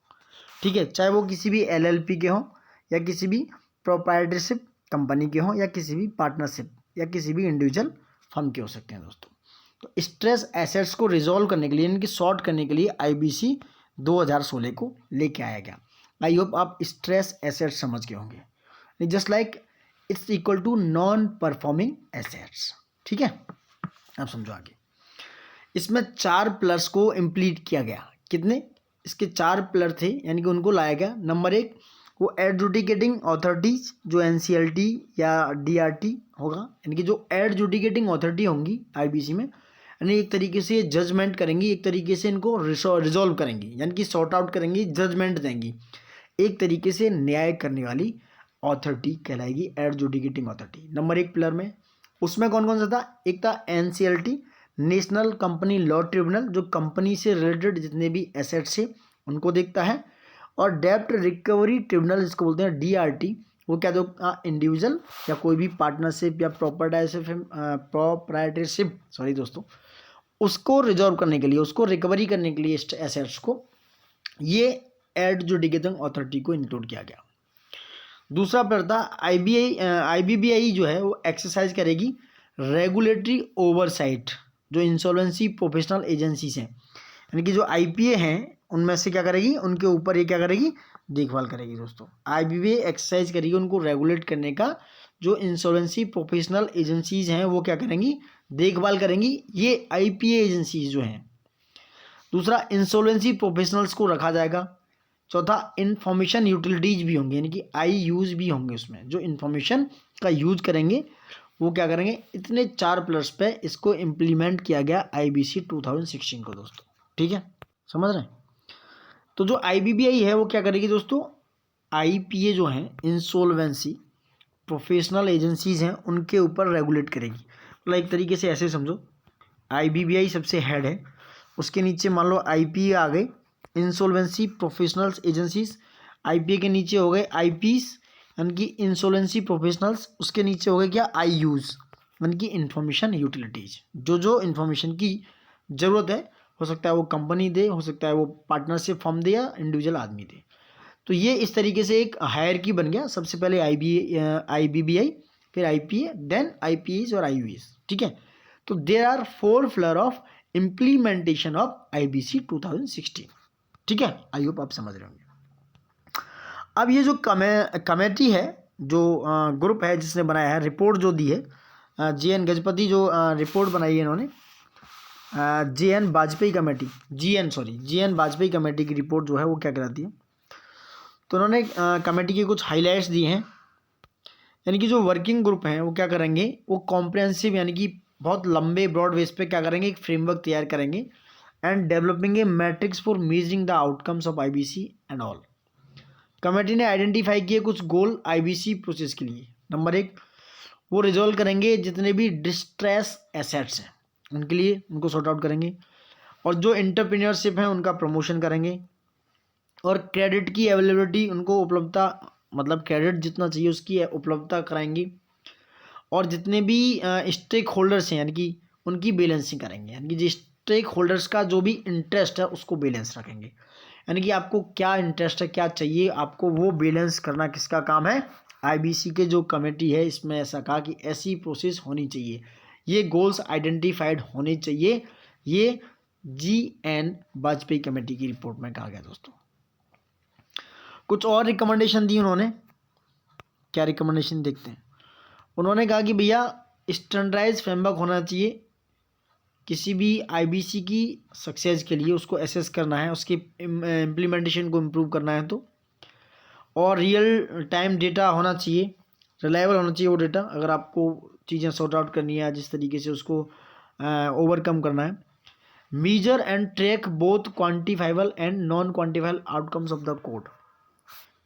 ठीक है, चाहे वो किसी भी एलएलपी के हों, या किसी भी प्रोप्राइटरशिप कंपनी के हों, या किसी भी पार्टनरशिप, या किसी भी इंडिविजुअल फर्म के हो सकते हैं दोस्तों। तो स्ट्रेस एसेट्स को रिजॉल्व करने के लिए, इनकी सॉर्ट करने के लिए आईबीसी 2016 को लेके आया गया। आई होप आप स्ट्रेस एसेट्स समझ गए होंगे, just like it's equal to non performing assets. ठीक है, आप समझो आगे। इसमें 4 पिलर्स को इम्प्लीट किया गया। कितने, इसके 4 पिलर थे, यानी कि उनको लाया गया। नंबर 1, वो एडजुडिकेटिंग अथॉरिटीज, जो एनसीएलटी या डीआरटी होगा, यानी कि जो एडजुडिकेटिंग अथॉरिटी होंगी आईबीसी में, यानी एक तरीके से जजमेंट करेंगी, एक तरीके से इनको रिजॉल्व करेंगी, यानी कि सॉर्ट आउट करेंगी, जजमेंट देंगी, एक तरीके से न्याय करने वाली अथॉरिटी कहलाएगी एडजुडिकेटिंग अथॉरिटी। नंबर 1 पिलर में उसमें कौन कौन सा था, एक था NCLT, national company law tribunal, जो कंपनी से रिलेटेड जितने भी एसेट्स है उनको देखता है। और डेब्ट रिकवरी ट्रिब्यूनल, जिसको बोलते हैं डीआरटी, वो क्या दो, इंडिविजुअल या कोई भी पार्टनरशिप या प्रोप्राइटरशिप सॉरी दोस्तों, उसको रिजॉल्व करने के लिए, उसको रिकवरी करने के लिए एसेट्स को, ये एडजुडिकेटिंग अथॉरिटी को इंक्लूड किया गया। दूसरा पर था आईबीबीआई जो है वो एक्सरसाइज करेगी रेगुलेटरी ओवरसाइट, जो इंसॉल्वेंसी प्रोफेशनल एजेंसीज हैं, यानी कि जो आईपीए हैं उनमें से क्या करेगी, उनके ऊपर ये क्या करेगी, देखभाल करेगी दोस्तों। आईबीबीआई एक्सरसाइज करेगी उनको रेगुलेट करने का, जो इंसॉल्वेंसी प्रोफेशनल एजेंसीज हैं वो क्या करेंगी, देखभाल करेंगी, ये आईपीए एजेंसीज जो हैं। दूसरा, इंसॉल्वेंसी प्रोफेशनल्स को रखा जाएगा। चौथा, इंफॉर्मेशन यूटिलिटीज भी होंगे, यानी कि आई यूज़ भी होंगे उसमें, जो इन्फॉर्मेशन का यूज करेंगे वो क्या करेंगे। इतने 4 पिलर्स पे इसको इम्प्लीमेंट किया गया आईबीसी 2016 को दोस्तों। ठीक है, समझ रहे हैं। तो जो आईबीबीआई है वो क्या करेगी दोस्तों, आईपीए जो है इंसॉल्वेंसी प्रोफेशनल एजेंसीज हैं उनके ऊपर रेगुलेट करेगी। मतलब एक तरीके से ऐसे समझो, आईबीबीआई सबसे हेड है, उसके नीचे मान लो आईपीए आ गए, इंसॉल्वेंसी प्रोफेशनल्स एजेंसीज, आईपीए के नीचे हो गए आईपीस, यानी कि इंसॉल्वेंसी प्रोफेशनल्स, उसके नीचे हो गए क्या, आई यूज़, यानी कि इंफॉर्मेशन यूटिलिटीज, जो इन्फॉर्मेशन की ज़रूरत है, हो सकता है वो कंपनी दे, हो सकता है वो पार्टनरशिप फर्म दे, या इंडिविजुअल आदमी दे। तो ये इस तरीके से एक हायरकी बन गया। सबसे पहले आईबीबीआई, फिर आईपीए, देन आईपीएस और आईयूएस। ठीक है, तो there are 4 floor of implementation of IBC 2016। ठीक है, आई होप आप समझ रहे होंगे। अब ये जो कमेटी है, जो ग्रुप है जिसने बनाया है, रिपोर्ट जो दी है, JN गजपति जो रिपोर्ट बनाई है इन्होंने, JN Vajpayee committee, JN Vajpayee committee की रिपोर्ट जो है वो क्या कराती है, तो उन्होंने कमेटी के कुछ हाईलाइट्स दिए हैं। यानी कि जो वर्किंग ग्रुप हैं वो क्या करेंगे, वो कॉम्प्रिहेंसिव यानी कि बहुत लंबे ब्रॉड बेस पे क्या करेंगे, एक फ्रेमवर्क तैयार करेंगे and developing a matrix for measuring the outcomes of IBC and all. Committee ने आइडेंटिफाई किए कुछ गोल IBC प्रोसेस के लिए। नंबर 1, वो रिजॉल्व करेंगे जितने भी डिस्ट्रेस एसेट्स हैं उनके लिए, उनको सॉर्ट आउट करेंगे, और जो एंटरप्रेन्योरशिप है उनका प्रमोशन करेंगे, और क्रेडिट की अवेलेबिलिटी उनको उपलब्धता, मतलब क्रेडिट जितना चाहिए उसकी उपलब्धता कराएंगे, और जितने भी स्टेक होल्डर्स हैं यानी कि उनकी बैलेंसिंग करेंगे, यानी कि जिस स्टेक होल्डर्स का जो भी इंटरेस्ट है उसको बैलेंस रखेंगे। यानी कि आपको क्या इंटरेस्ट है, क्या चाहिए आपको, वो बैलेंस करना किसका काम है, IBC के जो कमेटी है इसमें ऐसा कहा कि ऐसी प्रोसेस होनी चाहिए, ये गोल्स आइडेंटिफाइड होने चाहिए। ये JN वाजपेयी कमेटी की रिपोर्ट में कहा गया दोस्तों। कुछ और रिकमेंडेशन दी उन्होंने, क्या रिकमेंडेशन देखते हैं। उन्होंने कहा कि भैया स्टैंडर्डाइज फ्रेमवर्क होना चाहिए, किसी भी IBC की सक्सेस के लिए उसको एसेस करना है, उसकी इम्प्लीमेंटेशन को इम्प्रूव करना है तो, और रियल टाइम डेटा होना चाहिए, रिलायबल होना चाहिए वो डेटा, अगर आपको चीज़ें सॉर्ट आउट करनी है, जिस तरीके से उसको ओवरकम करना है। Measure and track both quantifiable and non quantifiable outcomes of the code.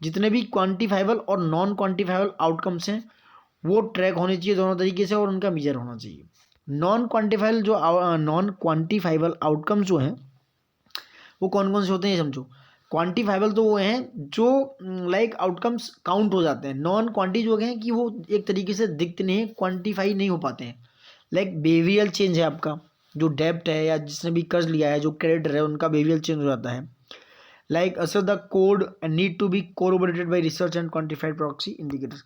जितने भी क्वान्टिफाइबल और नॉन क्वान्टिफाइबल आउटकम्स हैं वो ट्रैक होने चाहिए दोनों तरीके से, और उनका मीजर होना चाहिए। नॉन क्वान्टिफाइबल आउटकम्स जो हैं वो कौन कौन से होते हैं ये समझो। क्वान्टिफाइबल तो वो हैं जो लाइक आउटकम्स काउंट हो जाते हैं, नॉन क्वांटी जो हैं कि वो एक तरीके से दिखते नहीं, क्वान्टिफाई नहीं हो पाते हैं। लाइक बिहेवियरल चेंज है आपका, जो डेब्ट है या जिसने भी कर्ज लिया है, जो क्रेडिटर है, उनका बिहेवियर चेंज हो जाता है। लाइक असर the code need to be corroborated by research and quantified proxy indicators,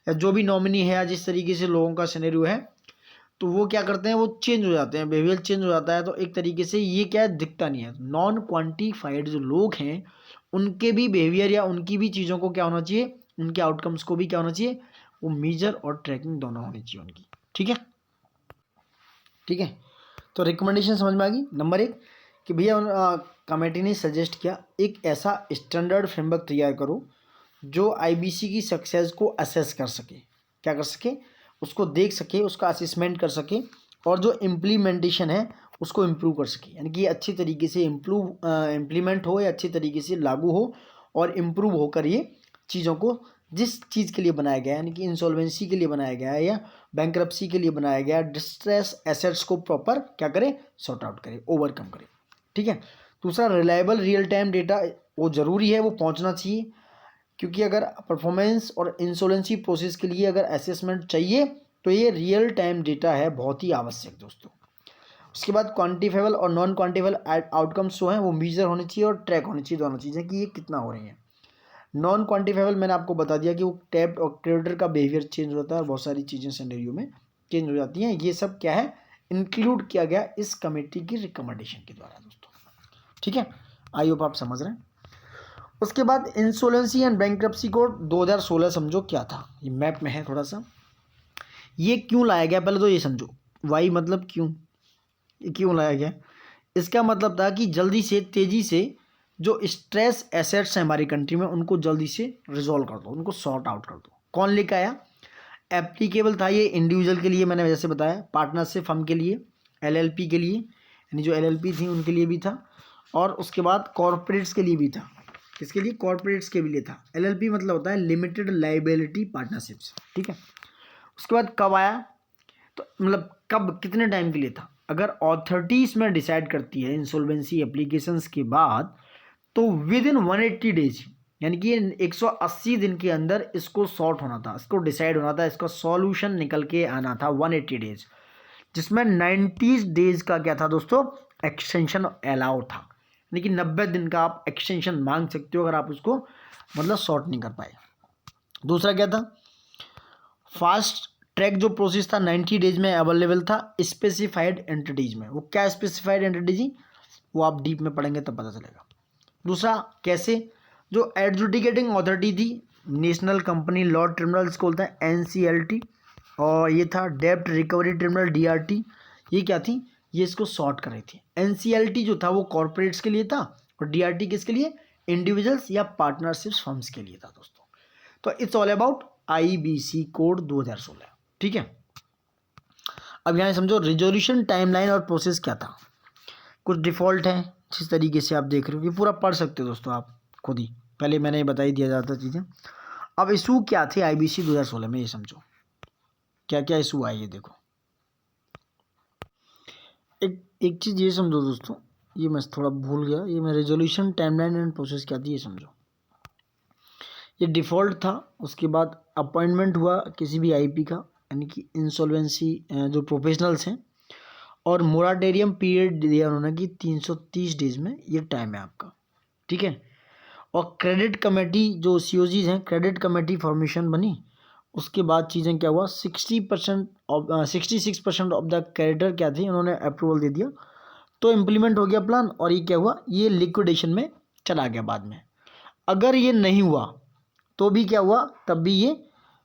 या जो भी नॉमिनी है या जिस तरीके से लोगों का सिनेरियो है तो वो क्या करते हैं, वो चेंज हो जाते हैं, बिहेवियर चेंज हो जाता है, तो एक तरीके से ये क्या है, दिखता नहीं है। नॉन क्वान्टिफाइड जो लोग हैं उनके भी बिहेवियर या उनकी भी चीज़ों को क्या होना चाहिए, उनके आउटकम्स को भी क्या होना चाहिए, वो मेजर और ट्रैकिंग दोनों होनी चाहिए उनकी। ठीक है, ठीक है। तो रिकमेंडेशन समझ में आ गई। नंबर 1 कि भैया कमेटी ने सजेस्ट किया एक ऐसा स्टैंडर्ड फ्रेमवर्क तैयार करो जो IBC की सक्सेस को असेस कर सके, क्या कर सके, उसको देख सके, उसका असेसमेंट कर सके, और जो इम्प्लीमेंटेशन है उसको इम्प्रूव कर सके, यानी कि अच्छी तरीके से इम्प्लीमेंट हो या अच्छी तरीके से लागू हो और इम्प्रूव होकर ये चीज़ों को, जिस चीज़ के लिए बनाया गया है, यानी कि इंसॉल्वेंसी के लिए बनाया गया है या बैंकरप्सी के लिए बनाया गया, डिस्ट्रेस एसेट्स को प्रॉपर क्या करे, सॉर्ट आउट करे, ओवरकम करे। ठीक है। दूसरा, रिलायबल रियल टाइम डेटा वो ज़रूरी है, वो पहुंचना चाहिए, क्योंकि अगर परफॉर्मेंस और इंसोलेंसी प्रोसेस के लिए अगर असेसमेंट चाहिए तो ये रियल टाइम डेटा है, बहुत ही आवश्यक दोस्तों। उसके बाद क्वान्टिफाइबल और नॉन क्वान्टिफाइबल आउटकम्स जो हैं वो मेजर होने चाहिए और ट्रैक होनी चाहिए, दोनों चीज़ें कि ये कितना हो रही हैं। नॉन क्वान्टिफाइबल मैंने आपको बता दिया कि वो टैप्ड और क्रेडिटर का बिहेवियर चेंज होता है और बहुत सारी चीज़ें सिनेरियो में चेंज हो जाती हैं। ये सब क्या है, इंक्लूड किया गया इस कमेटी की रिकमेंडेशन के द्वारा दोस्तों। ठीक है, आई होप आप समझ रहे हैं। उसके बाद इंसोलेंसी एंड बैंकरप्सी कोड 2016 समझो क्या था, ये मैप में है थोड़ा सा। ये क्यों लाया गया, पहले तो ये समझो, वाई मतलब क्यों, ये क्यों लाया गया। इसका मतलब था कि जल्दी से, तेज़ी से जो स्ट्रेस एसेट्स हैं हमारी कंट्री में उनको जल्दी से रिजॉल्व कर दो, उनको सॉर्ट आउट कर दो। कौन लेकर आया, एप्लीकेबल था ये इंडिविजुअल के लिए, मैंने जैसे बताया, पार्टनरशिप फर्म के लिए, LLP के लिए, यानी जो LLP थी उनके लिए भी था, और उसके बाद कॉरपोरेट्स के लिए भी था। किसके लिए, कॉरपोरेट्स के लिए था। LLP मतलब होता है लिमिटेड लाइबिलिटी पार्टनरशिप्स। ठीक है। उसके बाद कब आया, तो मतलब कब, कितने टाइम के लिए था। अगर अथॉरिटी इसमें डिसाइड करती है इंसॉल्वेंसी एप्लीकेशंस के बाद, तो विद इन 180 डेज, यानी कि 180 दिन के अंदर इसको सॉर्ट होना था, इसको डिसाइड होना था, इसका सॉल्यूशन निकल के आना था 180 डेज, जिसमें 90 डेज का क्या था दोस्तों, एक्सटेंशन अलाउ था। यानी कि 90 दिन का आप एक्सटेंशन मांग सकते हो अगर आप उसको मतलब सॉर्ट नहीं कर पाए। दूसरा क्या था, फास्ट ट्रैक जो प्रोसेस था 90 डेज में अवेलेबल था स्पेसिफाइड एंटिटीज में। वो क्या स्पेसिफाइड एंटिटीज, वो आप डीप में पढ़ेंगे तब पता चलेगा। दूसरा कैसे, जो एडजुडिकेटिंग अथॉरिटी थी नेशनल कंपनी लॉ ट्रिब्यूनल इसको बोलता है NCLT, और ये था डेब्ट रिकवरी ट्रिब्यूनल DRT। ये क्या थी, ये इसको सॉर्ट कर रही थी। NCLT जो था वो कॉर्पोरेट्स के लिए था और DRT किसके लिए, इंडिविजुअल्स या पार्टनरशिप्स फर्म्स के लिए था दोस्तों। तो it's all about IBC code 2016। ठीक है, अब यहाँ समझो रिजोल्यूशन टाइमलाइन और प्रोसेस क्या था। कुछ डिफ़ॉल्ट है जिस तरीके से आप देख रहे हो, ये पूरा पढ़ सकते हो दोस्तों आप खुद ही, पहले मैंने ये बता ही दिया जाता चीज़ें। अब इशू क्या थे IBC 2016 में, ये समझो क्या क्या इशू आए, ये देखो। एक चीज़ ये समझो दोस्तों, ये मैं थोड़ा भूल गया, ये मैं रेजोल्यूशन टाइमलाइन एंड प्रोसेस क्या थी ये समझो। ये डिफ़ॉल्ट था, उसके बाद अपॉइंटमेंट हुआ किसी भी IP का, यानी कि इंसॉल्वेंसी जो प्रोफेशनल्स हैं, और मोराटेरियम पीरियड दिया उन्होंने कि 330 डेज में ये टाइम है आपका। ठीक है, और क्रेडिट कमेटी जो COGs हैं, क्रेडिट कमेटी फॉर्मेशन बनी। उसके बाद चीज़ें क्या हुआ, 66% ऑफ द क्रेडिटर क्या थी, उन्होंने अप्रूवल दे दिया, तो इम्प्लीमेंट हो गया प्लान। और ये क्या हुआ, ये लिक्विडेशन में चला गया बाद में। अगर ये नहीं हुआ तो भी क्या हुआ, तब भी ये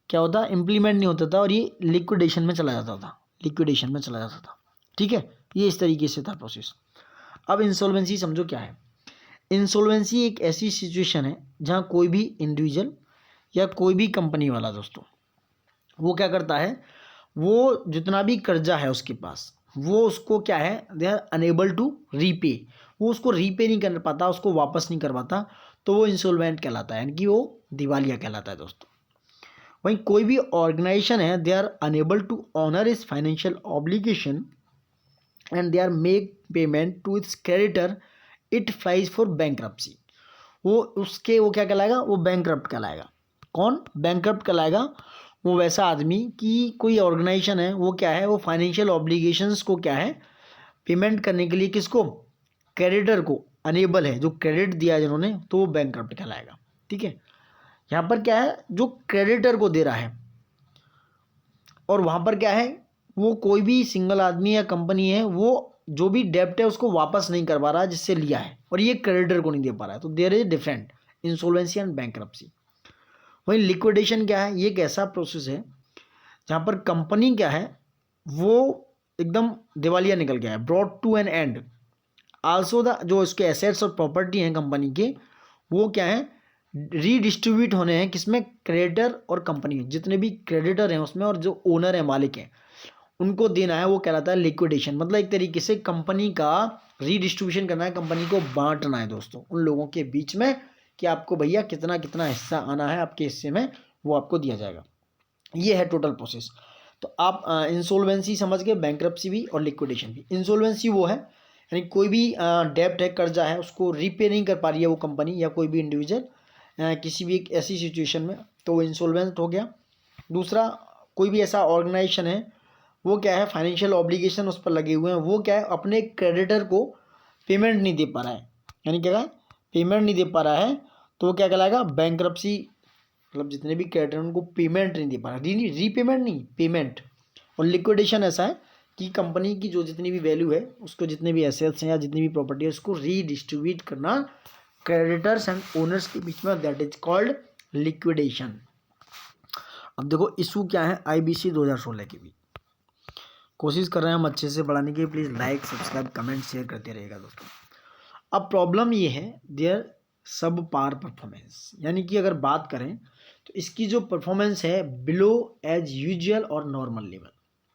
क्या होता, इम्प्लीमेंट नहीं होता था और ये लिक्विडेशन में चला जाता था, लिक्विडेशन में चला जाता था। ठीक है, ये इस तरीके से था प्रोसेस। अब इंसॉल्वेंसी समझो क्या है। इंसॉल्वेंसी एक ऐसी सिचुएशन है जहाँ कोई भी इंडिविजुअल या कोई भी कंपनी वाला दोस्तों, वो क्या करता है, वो जितना भी कर्जा है उसके पास, वो उसको क्या है, they are unable to repay, वो उसको रीपे नहीं कर पाता, उसको वापस नहीं कर पाता, तो वो इंसॉल्वेंट कहलाता है, यानी कि वो दिवालिया कहलाता है दोस्तों। वहीं कोई भी ऑर्गेनाइजेशन है, they are unable to honour is financial obligation and they are make payment to its creditor, it files for bankruptcy. वो उसके वो क्या कहलाएगा, वो बैंकरप्ट कहलाएगा। कौन बैंकरप्ट कहलाएगा, वो वैसा आदमी कि कोई ऑर्गेनाइजेशन है, वो क्या है, वो फाइनेंशियल ऑब्लिगेशंस को क्या है, पेमेंट करने के लिए किसको, क्रेडिटर को अनेबल है, जो क्रेडिट दिया है जिन्होंने, तो वो बैंकरप्ट कहलाएगा। ठीक है, यहाँ पर क्या है, जो क्रेडिटर को दे रहा है, और वहाँ पर क्या है, वो कोई भी सिंगल आदमी या कंपनी है, वो जो भी डेब्ट है उसको वापस नहीं कर पा रहा है जिससे लिया है, और ये क्रेडिटर को नहीं दे पा रहा है। तो there is different insolvency and bankruptcy. वहीं लिक्विडेशन क्या है, ये एक ऐसा प्रोसेस है जहाँ पर कंपनी क्या है, वो एकदम दिवालिया निकल गया है, brought to an end. Also the जो इसके एसेट्स और प्रॉपर्टी हैं कंपनी के, वो क्या है, रीडिस्ट्रीब्यूट होने हैं, किसमें, क्रेडिटर और कंपनी, जितने भी क्रेडिटर हैं उसमें और जो ओनर है, मालिक हैं, उनको देना है, वो कहलाता है लिक्विडेशन। मतलब एक तरीके से कंपनी का रीडिस्ट्रीब्यूशन करना है, कंपनी को बांटना है दोस्तों उन लोगों के बीच में, कि आपको भैया कितना कितना हिस्सा आना है आपके हिस्से में, वो आपको दिया जाएगा। ये है टोटल प्रोसेस। तो आप इंसॉल्वेंसी समझ गए, बैंकरप्सी भी और लिक्विडेशन भी। इंसॉल्वेंसी वो है, यानी कोई भी डेब्ट है, कर्जा है, उसको रीपे नहीं कर पा रही है वो कंपनी या कोई भी इंडिविजुअल किसी भी एक ऐसी सिचुएशन में, तो वो इंसॉल्वेंट हो गया। दूसरा, कोई भी ऐसा ऑर्गेनाइजेशन है, वो क्या है, फाइनेंशियल ऑब्लिगेशन उस पर लगे हुए हैं, वो क्या है, अपने क्रेडिटर को पेमेंट नहीं दे पा रहा है, यानी क्या है, पेमेंट नहीं दे पा रहा है, तो वो क्या कहलाएगा, बैंकरप्सी। मतलब जितने भी क्रेडिटर उनको पेमेंट नहीं दे पा रहा, रीपेमेंट नहीं, पेमेंट। और लिक्विडेशन ऐसा है कि कंपनी की जो जितनी भी वैल्यू है, उसको जितने भी एसेट्स हैं या जितनी भी प्रॉपर्टी है, उसको रीडिस्ट्रीब्यूट करना क्रेडिटर्स एंड ओनर्स के बीच में, दैट इज कॉल्ड लिक्विडेशन। अब देखो इशू क्या है IBC 2016 की भी कोशिश कर रहे हैं हम अच्छे से पढ़ाने की। Please like, subscribe, comment, share करते रहिएगा दोस्तों। अब प्रॉब्लम ये है, देयर सब पार परफॉर्मेंस, यानी कि अगर बात करें तो इसकी जो परफॉर्मेंस है बिलो एज यूजुअल और नॉर्मल लेवल,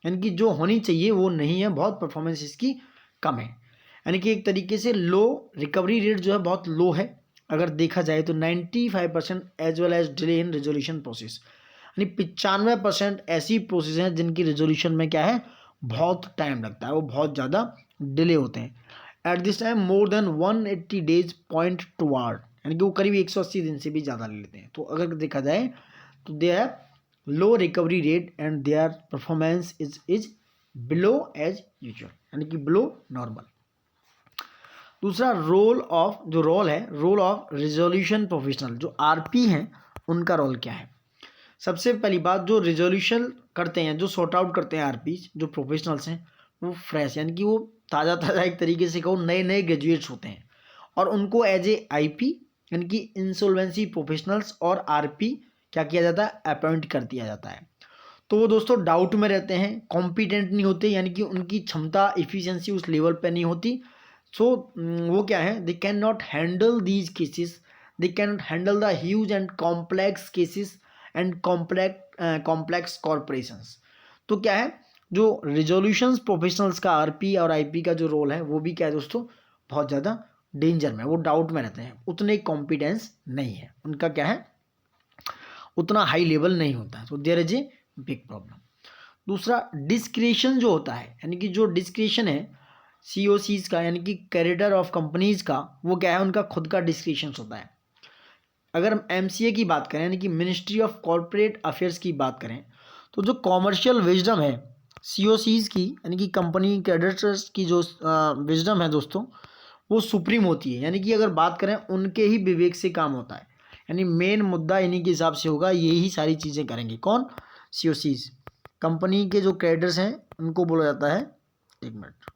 यानी कि जो होनी चाहिए वो नहीं है, बहुत परफॉर्मेंस इसकी कम है। यानी कि एक तरीके से लो रिकवरी रेट जो है बहुत लो है। अगर देखा जाए तो 95% as well as delay in resolution process, यानी 95% ऐसी प्रोसेस हैं जिनकी रेजोल्यूशन में क्या है, बहुत टाइम लगता है, वो बहुत ज़्यादा डिले होते हैं। At this time more than 180 days point toward, यानी कि वो करीब 180 दिन से भी ज़्यादा ले लेते हैं। तो अगर देखा जाए तो they have low recovery rate and their performance is below as usual, यानी कि बिलो नॉर्मल। दूसरा, रोल ऑफ रेजोल्यूशन प्रोफेशनल, जो RP हैं, उनका रोल क्या है। सबसे पहली बात, जो रिजोल्यूशन करते हैं, जो सॉर्ट आउट करते हैं आरपीज, जो प्रोफेशनल्स हैं, वो फ्रेश यानी कि वो ताज़ा ताज़ा एक तरीके से कहो नए नए ग्रेजुएट्स होते हैं, और उनको एज ए आईपी यानी कि इंसॉल्वेंसी प्रोफेशनल्स और आरपी क्या किया जाता है, अपॉइंट कर दिया जाता है। तो वो दोस्तों डाउट में रहते हैं, कॉम्पिटेंट नहीं होते, यानी कि उनकी क्षमता इफिशियंसी उस लेवल पे नहीं होती। सो वो क्या है, they can not handle these cases, they can not handle the huge and complex cases and complex corporations. तो क्या है, जो रिजोल्यूशंस प्रोफेशनल्स का आरपी और आईपी का जो रोल है वो भी क्या है दोस्तों, बहुत ज़्यादा डेंजर में, वो डाउट में रहते हैं, उतने कॉम्पिटेंस नहीं है उनका, क्या है, उतना हाई लेवल नहीं होता है। तो there is a big problem. दूसरा, डिस्क्रिशन जो होता है, यानी कि जो डिस्क्रिशन है सीओसीज का, यानी कि कैरेक्टर ऑफ कंपनीज का, वो क्या है, उनका खुद का डिस्क्रिशन होता है। अगर हम एमसीए की बात करें, यानी कि मिनिस्ट्री ऑफ कॉरपोरेट अफेयर्स की बात करें, तो जो कॉमर्शियल विजडम है सीओसीज की, यानी कि कंपनी कैडेटर्स की जो विजडम है दोस्तों, वो सुप्रीम होती है। यानी कि अगर बात करें, उनके ही विवेक से काम होता है, यानी मेन मुद्दा इन्हीं के हिसाब से होगा, यही सारी चीज़ें करेंगे। कौन, सीओसीज, कंपनी के जो कैडर्स हैं उनको बोला जाता है, एक मिनट,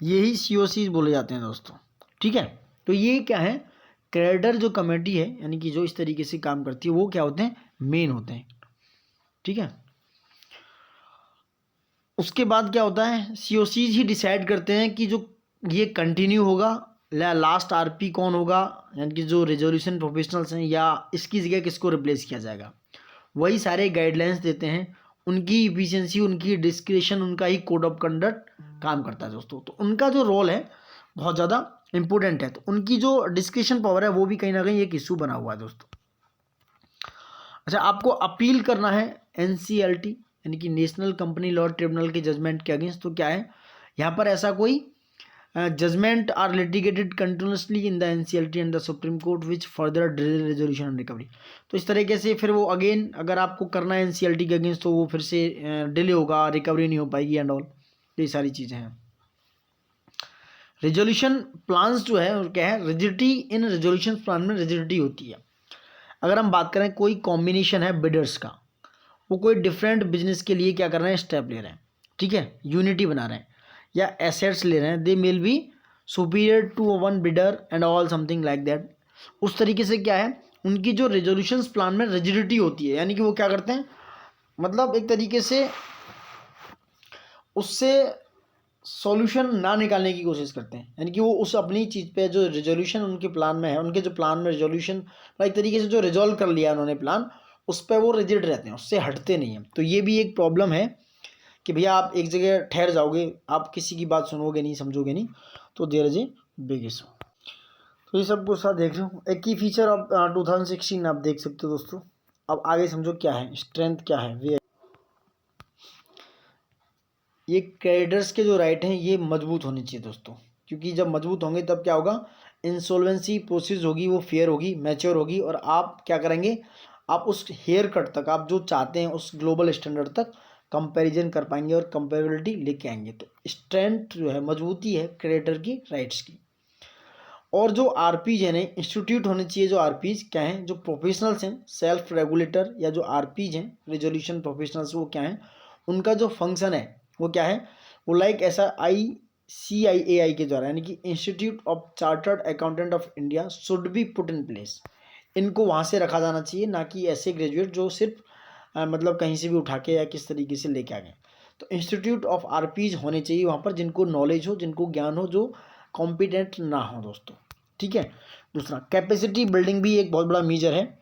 यही सीओसीज बोले जाते हैं दोस्तों। ठीक है, तो ये क्या है, कैडर जो कमेटी है, यानी कि जो इस तरीके से काम करती है, वो क्या होते हैं, मेन होते हैं। ठीक है, उसके बाद क्या होता है, सीओसीज ही डिसाइड करते हैं कि जो ये कंटिन्यू होगा, लास्ट आरपी कौन होगा, यानी कि जो रेजोल्यूशन प्रोफेशनल्स हैं, या इसकी जगह किसको रिप्लेस किया जाएगा, वही सारे गाइडलाइंस देते हैं। उनकी इफिशियंसी, उनकी डिस्क्रिशन, उनका ही कोड ऑफ कंडक्ट काम करता है दोस्तों। तो उनका जो रोल है बहुत ज़्यादा इंपॉर्टेंट है। तो उनकी जो डिस्क्रिशन पावर है वो भी कहीं ना कहीं एक इशू बना हुआ है दोस्तों। अच्छा, आपको अपील करना है एनसीएलटी यानी कि नेशनल कंपनी लॉ ट्रिब्यूनल के जजमेंट के अगेंस्ट। तो क्या है, यहाँ पर ऐसा कोई judgment are litigated continuously in the NCLT and the supreme court which further delay resolution and recovery. तो इस तरीके से फिर वो अगेन अगर आपको करना है एनसीएलटी के अगेंस्ट, तो वो फिर से डिले होगा, रिकवरी नहीं हो पाएगी एंड ऑल, तो ये सारी चीज़ें हैं। रेजोल्यूशन प्लान्स जो है क्या है, रिजिडिटी इन रेजोल्यूशन प्लान में रिजिडिटी होती है। अगर हम बात करें, कोई कॉम्बिनेशन है बिडर्स का, वो कोई डिफरेंट बिजनेस के लिए क्या कर रहे हैं, स्टेप ले रहे हैं, ठीक है, यूनिटी बना रहे हैं या एसेट्स ले रहे हैं, they may be superior to one bidder and all something like that. उस तरीके से क्या है, उनकी जो रेजोल्यूशंस प्लान में रिजिडिटी होती है, यानी कि वो क्या करते हैं, मतलब एक तरीके से उससे सॉल्यूशन ना निकालने की कोशिश करते हैं, यानी कि वो उस अपनी चीज़ पे जो रिजोल्यूशन उनके प्लान में है, उनके जो प्लान में रिजोल्यूशन एक तरीके से जो रिजॉल्व कर लिया उन्होंने प्लान, उस पर वो रिजिड रहते हैं, उससे हटते नहीं हैं। तो ये भी एक प्रॉब्लम है कि भैया आप एक जगह ठहर जाओगे, आप किसी की बात सुनोगे नहीं, समझोगे नहीं, तो there is a big issue. तो ये सब कुछ आप देख रहे हो, एक की फीचर ऑफ 2016 आप देख सकते हो दोस्तों। अब आगे समझो क्या है, स्ट्रेंथ क्या है, वे ये क्रेडिटर्स के जो राइट हैं ये मजबूत होने चाहिए दोस्तों, क्योंकि जब मजबूत होंगे तब क्या होगा, इंसॉल्वेंसी प्रोसेस होगी वो फेयर होगी, मैच्योर होगी, और आप क्या करेंगे, आप उस हेयर कट तक, आप जो चाहते हैं उस ग्लोबल स्टैंडर्ड तक कंपैरिजन कर पाएंगे और कंपेरेबिलिटी लेके आएंगे। तो स्ट्रेंथ जो है, मजबूती है क्रेडिटर की राइट्स की। और जो आरपीज है ना, इंस्टीट्यूट होने चाहिए, जो आरपीज क्या हैं, जो प्रोफेशनल्स हैं सेल्फ रेगुलेटर, या जो आरपीज हैं रेजोल्यूशन प्रोफेशनल्स, वो क्या हैं, उनका जो फंक्शन है वो क्या है, वो लाइक ऐसा ICIAI के द्वारा, यानी कि institute of chartered accountant of India should B put in place. इनको वहाँ से रखा जाना चाहिए, ना कि ऐसे ग्रेजुएट जो सिर्फ मतलब कहीं से भी उठा के या किस तरीके से लेके आ गए। तो इंस्टीट्यूट ऑफ आरपीज होने चाहिए वहाँ पर, जिनको नॉलेज हो, जिनको ज्ञान हो, जो कॉम्पिटेंट ना हो दोस्तों। ठीक है, दूसरा कैपेसिटी बिल्डिंग भी एक बहुत बड़ा मेजर है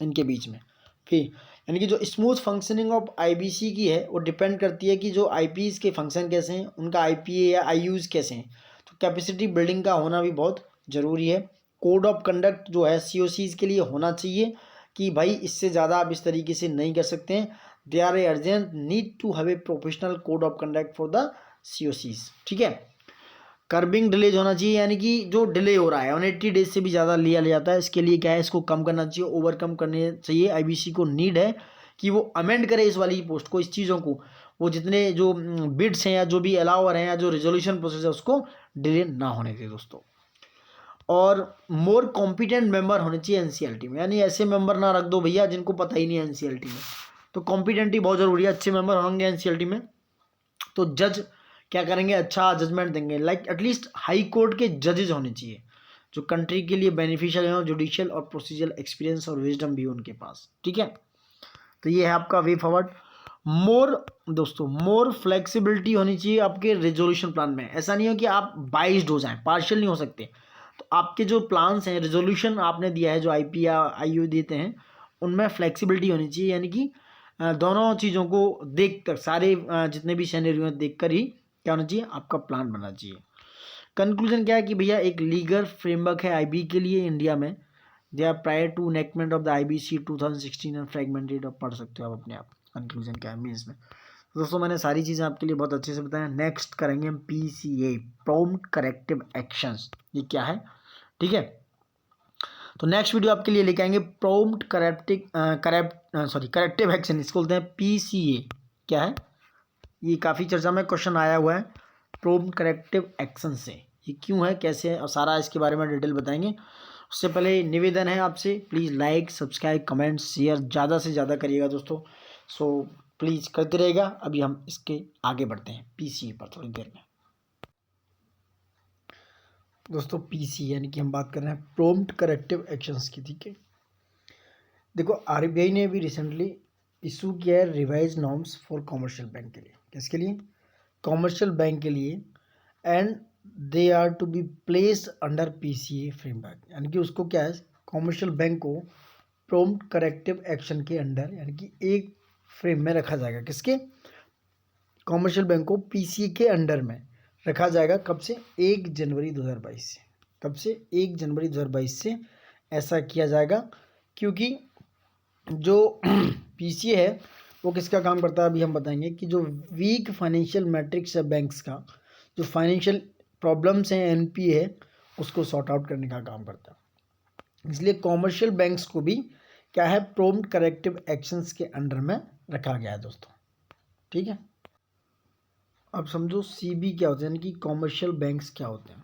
इनके बीच में। फिर यानी कि जो स्मूथ फंक्शनिंग ऑफ IBC की है वो डिपेंड करती है कि जो IPs के फंक्शन कैसे हैं, उनका IPA या IUs कैसे हैं। तो कैपेसिटी बिल्डिंग का होना भी बहुत ज़रूरी है। कोड ऑफ कंडक्ट जो है COCs के लिए होना चाहिए कि भाई इससे ज़्यादा आप इस तरीके से नहीं कर सकते हैं। They are a urgent need to have a professional code of conduct for the COCs। ठीक है, कर्बिंग डिलेज होना चाहिए, यानी कि जो डिले हो रहा है 180 डेज से भी ज़्यादा लिया जाता है, इसके लिए क्या है, इसको कम करना चाहिए, ओवरकम करने चाहिए। IBC को नीड है कि वो अमेंड करे इस वाली पोस्ट को, इस चीज़ों को, वो जितने जो बिड्स हैं या जो भी अलावर हैं या जो रिजोल्यूशन प्रोसेस है उसको डिले ना होने दे दोस्तों। और मोर कॉम्पिटेंट मेंबर होने चाहिए एनसीएलटी में, यानी ऐसे मेंबर ना रख दो भैया जिनको पता ही नहीं है एनसीएलटी में। तो कॉम्पिटेंटी बहुत ज़रूरी है, अच्छे मेंबर होंगे एनसीएलटी में तो जज क्या करेंगे, अच्छा जजमेंट देंगे। लाइक एटलीस्ट हाई कोर्ट के जजेज होने चाहिए जो कंट्री के लिए बेनिफिशियल हो, जुडिशियल और प्रोसीजरल एक्सपीरियंस और विजडम भी हो उनके पास, ठीक है। तो ये है आपका वे फॉरवर्ड। मोर दोस्तों, मोर फ्लेक्सिबिलिटी होनी चाहिए आपके रेजोल्यूशन प्लान में। ऐसा नहीं हो कि आप बाइस्ड हो जाएं, पार्शियल नहीं हो सकते। तो आपके जो प्लान्स हैं, रेजोल्यूशन आपने दिया है, जो आईपी या आईयू देते हैं, उनमें फ्लेक्सिबिलिटी होनी चाहिए, यानी कि दोनों चीज़ों को देख कर, सारे जितने भी सिनेरियो देख कर ही क्या होना चाहिए, आपका प्लान बनना चाहिए। कंक्लूजन क्या है कि भैया एक लीगल फ्रेमवर्क है आईबी के लिए इंडिया में, they are prior to enactment of the IBC 2016 and fragmented. आप पढ़ सकते हो आप अपने आप कंक्लूजन क्या है मीन्स में। दोस्तों मैंने सारी चीज़ें आपके लिए बहुत अच्छे से बताया। नेक्स्ट करेंगे हम पीसीए, प्रॉम्प्ट करेक्टिव एक्शंस। ये क्या है, ठीक है। तो नेक्स्ट वीडियो आपके लिए लेके आएंगे प्रॉम्प्ट करेक्टिव एक्शन, इसको बोलते हैं पीसीए। क्या है ये, काफ़ी चर्चा में क्वेश्चन आया हुआ है प्रॉम्प्ट करेक्टिव एक्शन से, ये क्यों है, कैसे है, और सारा इसके बारे में डिटेल बताएंगे। उससे पहले निवेदन है आपसे, please like subscribe comment share ज़्यादा से ज़्यादा करिएगा दोस्तों। सो प्लीज़ करते रहेगा। अभी हम इसके आगे बढ़ते हैं पीसीए पर थोड़ी देर में। दोस्तों पीसी यानी कि हम बात कर रहे हैं प्रॉम्प्ट करेक्टिव एक्शंस की, ठीक है। देखो आरबीआई ने अभी रिसेंटली इशू किया है revise norms for commercial bank के लिए। किसके लिए, कॉमर्शियल बैंक के लिए। And they are to be placed under PCA framework, यानी कि उसको क्या है, कॉमर्शियल बैंक को प्रॉम्प्ट करेक्टिव एक्शन के अंडर यानी कि एक फ्रेम में रखा जाएगा। किसके, कॉमर्शियल बैंक को पीसीए के अंडर में रखा जाएगा। कब से, 1 जनवरी 2022 से। कब से, 1 जनवरी 2022 से ऐसा किया जाएगा, क्योंकि जो पीसीए है वो किसका काम करता है, अभी हम बताएंगे कि जो वीक फाइनेंशियल मैट्रिक्स है बैंक्स का, जो फाइनेंशियल प्रॉब्लम्स हैं एनपीए है, उसको सॉर्ट आउट करने का काम करता है। इसलिए कॉमर्शियल बैंक्स को भी क्या है, प्रॉम्प्ट करेक्टिव एक्शंस के अंडर में रखा गया है दोस्तों, ठीक है। अब समझो सीबी क्या होता है, यानी कि कॉमर्शियल बैंक्स क्या होते हैं।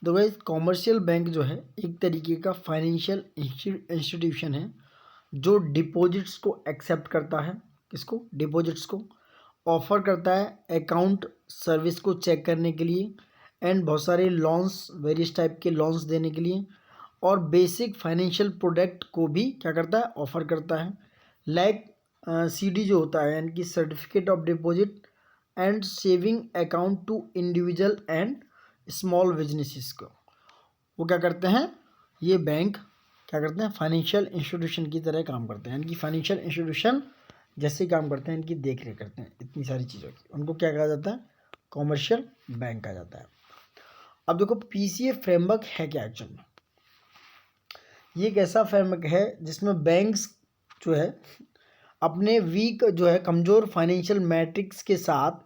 तो भाई कॉमर्शियल बैंक जो है एक तरीके का फाइनेंशियल इंस्टीट्यूशन है जो डिपॉजिट्स को एक्सेप्ट करता है। किसको, डिपॉजिट्स को ऑफर करता है, अकाउंट सर्विस को चेक करने के लिए, एंड बहुत सारे लोन्स, वेरियस टाइप के लोन्स देने के लिए, और बेसिक फाइनेंशियल प्रोडक्ट को भी क्या करता है, ऑफर करता है। लाइक सीडी जो होता है, यानी कि certificate of deposit and saving account to individual and small businesses को, वो क्या करते हैं, ये बैंक क्या करते हैं, फाइनेंशियल इंस्टीट्यूशन की तरह काम करते हैं। यानी कि फाइनेंशियल इंस्टीट्यूशन जैसे काम करते हैं, इनकी देख रेख करते हैं इतनी सारी चीज़ों की, उनको क्या कहा जाता है, कॉमर्शियल बैंक कहा जाता है। अब देखो पीसीए फ्रेमवर्क है क्या एक्चुअल में, ये एक ऐसा फ्रेमवर्क है जिसमें बैंक्स जो है अपने वीक जो है कमज़ोर फाइनेंशियल मैट्रिक्स के साथ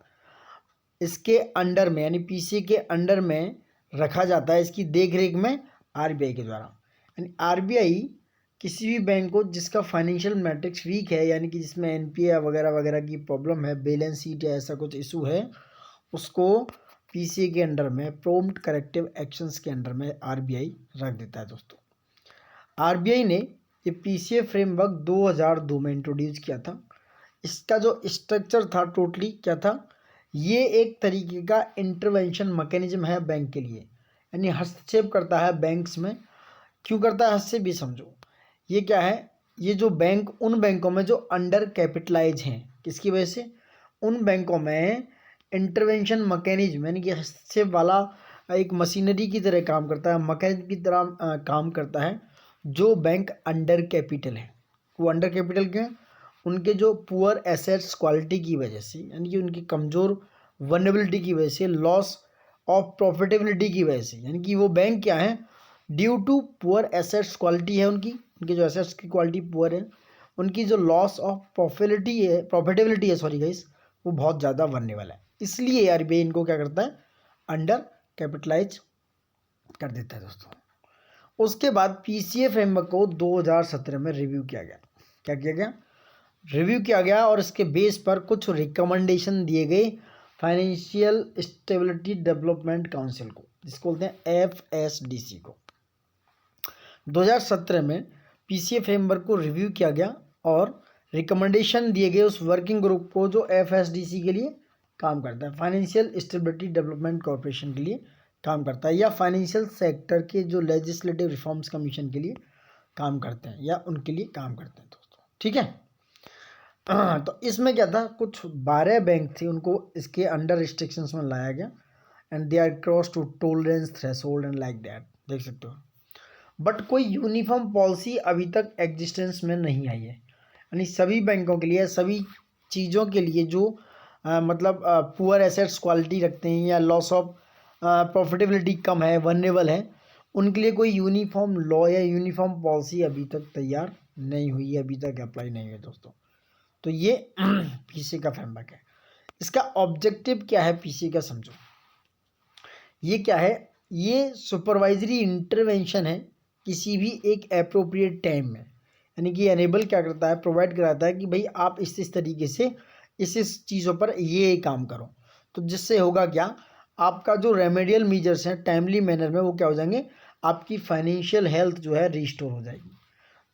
इसके अंडर में यानी पीसीए के अंडर में रखा जाता है, इसकी देख रेख में आरबीआई के द्वारा। यानी आरबीआई किसी भी बैंक को जिसका फाइनेंशियल मैट्रिक्स वीक है, यानी कि जिसमें एनपीए वगैरह वगैरह की प्रॉब्लम है, बैलेंस शीट या ऐसा कुछ इशू है, उसको पीसीए के अंडर में प्रॉम्प्ट करेक्टिव एक्शंस के अंडर में आरबीआई रख देता है दोस्तों। आरबीआई ने ये पीसीए फ्रेमवर्क 2002 में इंट्रोड्यूस किया था। इसका जो स्ट्रक्चर था टोटली क्या था, ये एक तरीके का इंटरवेंशन मैकेनिज्म है बैंक के लिए, यानी हस्तक्षेप करता है बैंक्स में। क्यों करता है हस्तक्षेप भी समझो, ये क्या है, ये जो बैंक उन बैंकों में जो अंडर कैपिटलाइज हैं, किसकी वजह से, उन बैंकों में इंटरवेंशन मैकेनिज्म यानी कि हस्तक्षेप वाला एक मशीनरी की तरह काम करता है, मैकेनिज्म की तरह काम करता है। जो बैंक अंडर कैपिटल है, वो अंडर कैपिटल क्यों है, उनके जो पुअर एसेट्स क्वालिटी की वजह से, यानी कि उनकी कमज़ोर वनरेबिलिटी की वजह से, लॉस ऑफ प्रॉफिटेबिलिटी की वजह से, यानी कि वो बैंक क्या है, due to poor assets quality है उनकी, उनके जो एसेट्स की क्वालिटी पुअर है, उनकी जो लॉस ऑफ प्रॉफिटेबिलिटी है सॉरी गाइस, वो बहुत ज़्यादा वनरेबल है। इसलिए आरबीआई इनको क्या करता है, अंडर कैपिटलाइज कर देता है दोस्तों। उसके बाद पीसीए फ्रेमवर्क को 2017 में रिव्यू किया गया। क्या किया गया, रिव्यू किया गया, और इसके बेस पर कुछ रिकमेंडेशन दिए गए फाइनेंशियल स्टेबिलिटी डेवलपमेंट काउंसिल को, जिसको बोलते हैं एफएसडीसी को। 2017 में पीसीए फ्रेमवर्क को रिव्यू किया गया और रिकमेंडेशन दिए गए उस वर्किंग ग्रुप को जो एफएसडीसी के लिए काम करता है, फाइनेंशियल स्टेबिलिटी डेवलपमेंट कॉर्पोरेशन के लिए काम करता है, या फाइनेंशियल सेक्टर के जो लेजिस्लेटिव रिफॉर्म्स कमीशन के लिए काम करते हैं या उनके लिए काम करते हैं दोस्तों। ठीक है। तो इसमें क्या था, कुछ 12 बैंक थे, उनको इसके अंडर रिस्ट्रिक्शंस में लाया गया and they are cross to tolerance threshold and like that, देख सकते हो। बट कोई यूनिफॉर्म पॉलिसी अभी तक एग्जिस्टेंस में नहीं आई है, यानी सभी बैंकों के लिए, सभी चीज़ों के लिए जो मतलब पुअर एसेट्स क्वालिटी रखते हैं या लॉस ऑफ प्रॉफिटेबिलिटी कम है, वनरेबल है, उनके लिए कोई यूनिफॉर्म लॉ या यूनिफॉर्म पॉलिसी अभी तक तैयार नहीं हुई है, अभी तक अप्लाई नहीं हुई है दोस्तों। तो ये पीसी का फ्रेमवर्क है। इसका ऑब्जेक्टिव क्या है पीसी का, समझो। ये क्या है, ये सुपरवाइजरी इंटरवेंशन है किसी भी एक अप्रोप्रिएट टाइम में, यानी कि एनेबल क्या करता है, प्रोवाइड कराता है कि भाई आप इस तरीके से इस चीज़ों पर ये काम करो। तो जिससे होगा क्या, आपका जो रेमेडियल मेजर्स हैं टाइमली मैनर में वो क्या हो जाएंगे, आपकी फाइनेंशियल हेल्थ जो है रिस्टोर हो जाएगी।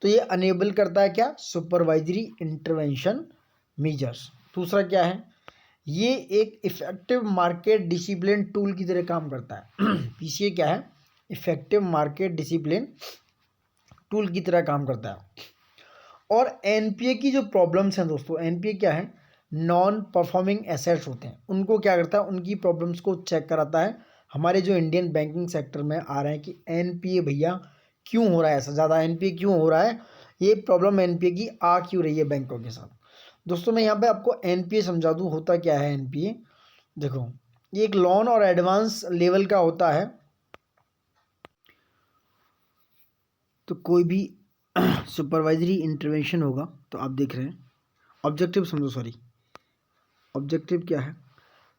तो ये अनेबल करता है क्या, सुपरवाइजरी इंटरवेंशन मेजर्स। दूसरा क्या है, ये एक इफेक्टिव मार्केट डिसिप्लिन टूल की तरह काम करता है। पीसीए क्या है, इफेक्टिव मार्केट डिसिप्लिन टूल की तरह काम करता है। और एनपीए की जो प्रॉब्लम्स हैं दोस्तों, एनपीए क्या है, नॉन परफॉर्मिंग एसेट्स होते हैं, उनको क्या करता है, उनकी प्रॉब्लम्स को चेक कराता है। हमारे जो इंडियन बैंकिंग सेक्टर में आ रहे हैं कि एनपीए भैया क्यों हो रहा है, ऐसा ज़्यादा एनपीए क्यों हो रहा है, ये प्रॉब्लम एनपीए की आ क्यों रही है बैंकों के साथ। दोस्तों मैं यहाँ पे आपको एनपीए समझा दूँ, होता क्या है एनपीए। देखो, ये एक लोन और एडवांस लेवल का होता है। तो कोई भी सुपरवाइजरी इंटरवेंशन होगा तो आप देख रहे हैं, ऑब्जेक्टिव समझो, सॉरी, ऑब्जेक्टिव क्या है,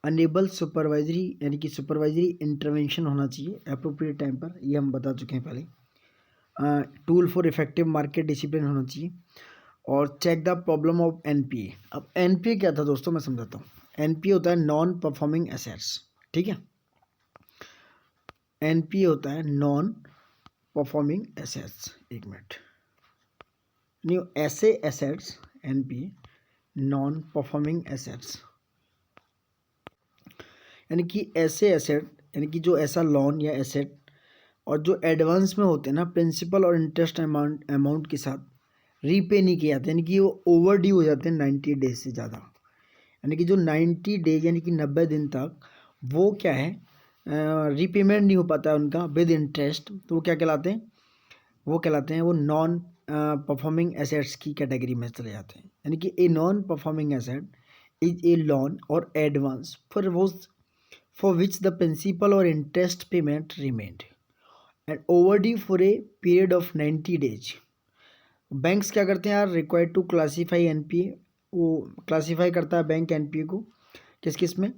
अनेबल सुपरवाइजरी, यानी कि सुपरवाइजरी इंटरवेंशन होना चाहिए अप्रोप्रिएट टाइम पर, ये हम बता चुके हैं पहले। Tool for effective market discipline होना चाहिए, और check the problem of NPA. अब एनपीए क्या था दोस्तों, मैं समझाता हूँ। एनपीए होता है नॉन परफॉर्मिंग एसेट्स, ठीक है। एनपीए होता है नॉन परफॉर्मिंग एसेट्स, एक मिनट, न्यू ऐसे assets, NPA non performing assets, यानी कि ऐसे एसेट, यानी कि जो ऐसा लोन या एसेट और जो एडवांस में होते हैं ना, प्रिंसिपल और इंटरेस्ट अमाउंट के साथ रीपे नहीं किए जाते, यानी कि वो ओवर ड्यू हो जाते हैं 90 डेज से ज़्यादा, यानी कि जो 90 डेज यानी कि 90 दिन तक वो क्या है, रीपेमेंट नहीं हो पाता है उनका विद इंटरेस्ट, तो वो क्या कहलाते हैं, वो कहलाते हैं, वो नॉन परफॉर्मिंग एसेट्स की कैटेगरी में चले जाते हैं। यानी कि a non performing asset is a loan और advance for which the principal और interest payment remained and overdue for a period of 90 days. Banks क्या करते हैं यार, रिक्वायर्ड टू क्लासीफाई एनपीए, वो क्लासीफाई करता है बैंक एनपीए को किस किस में,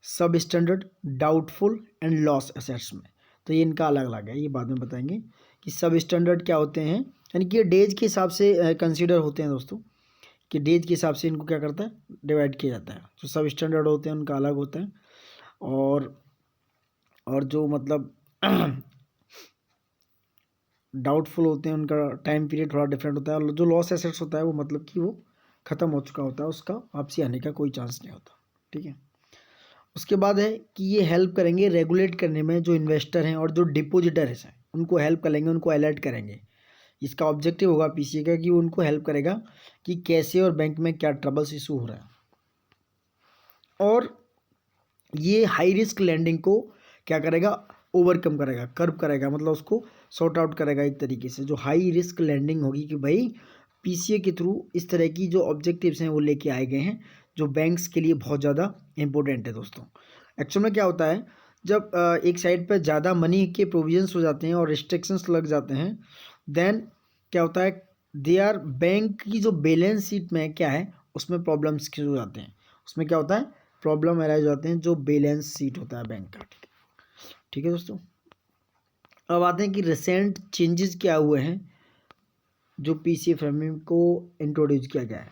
सब standard, doubtful and loss assets में। तो ये इनका अलग अलग है, ये बाद में बताएंगे कि सब स्टैंडर्ड क्या होते हैं, यानी कि ये डेज के हिसाब से कंसीडर होते हैं दोस्तों, कि डेज के हिसाब से इनको क्या करता है, डिवाइड किया जाता है। जो सब स्टैंडर्ड होते हैं उनका अलग होता है, और जो मतलब डाउटफुल होते हैं उनका टाइम पीरियड थोड़ा डिफरेंट होता है, और जो लॉस एसेट्स होता है वो मतलब कि वो ख़त्म हो चुका होता है, उसका वापसी आने का कोई चांस नहीं होता, ठीक है। उसके बाद है कि ये हेल्प करेंगे रेगुलेट करने में, जो इन्वेस्टर हैं और जो डिपोजिटर्स हैं उनको हेल्प करेंगे, उनको अलर्ट करेंगे। इसका ऑब्जेक्टिव होगा पीसीए का कि वो उनको हेल्प करेगा कि कैसे और बैंक में क्या ट्रबल्स इशू हो रहा है, और ये हाई रिस्क लैंडिंग को क्या करेगा, ओवरकम करेगा, कर्व करेगा, मतलब उसको सॉर्ट आउट करेगा एक तरीके से। जो हाई रिस्क लैंडिंग होगी कि भाई पीसीए के थ्रू इस तरह की जो ऑब्जेक्टिव्स हैं वो लेके आए गए हैं, जो बैंक्स के लिए बहुत ज़्यादा इंपॉर्टेंट है दोस्तों। एक्चुअल में क्या होता है, जब एक साइड पर ज़्यादा मनी के प्रोविजंस हो जाते हैं और रिस्ट्रिक्शंस लग जाते हैं, देन क्या होता है, दे आर बैंक की जो बैलेंस शीट में क्या है उसमें प्रॉब्लम्स हो जाते हैं, उसमें क्या होता है, प्रॉब्लम अराइज होते हैं, जो बैलेंस शीट होता है बैंक का, ठीक है दोस्तों। अब आते हैं कि रिसेंट चेंजेस क्या हुए हैं जो पीसीए फ्रेमवर्क को इंट्रोड्यूस किया गया है।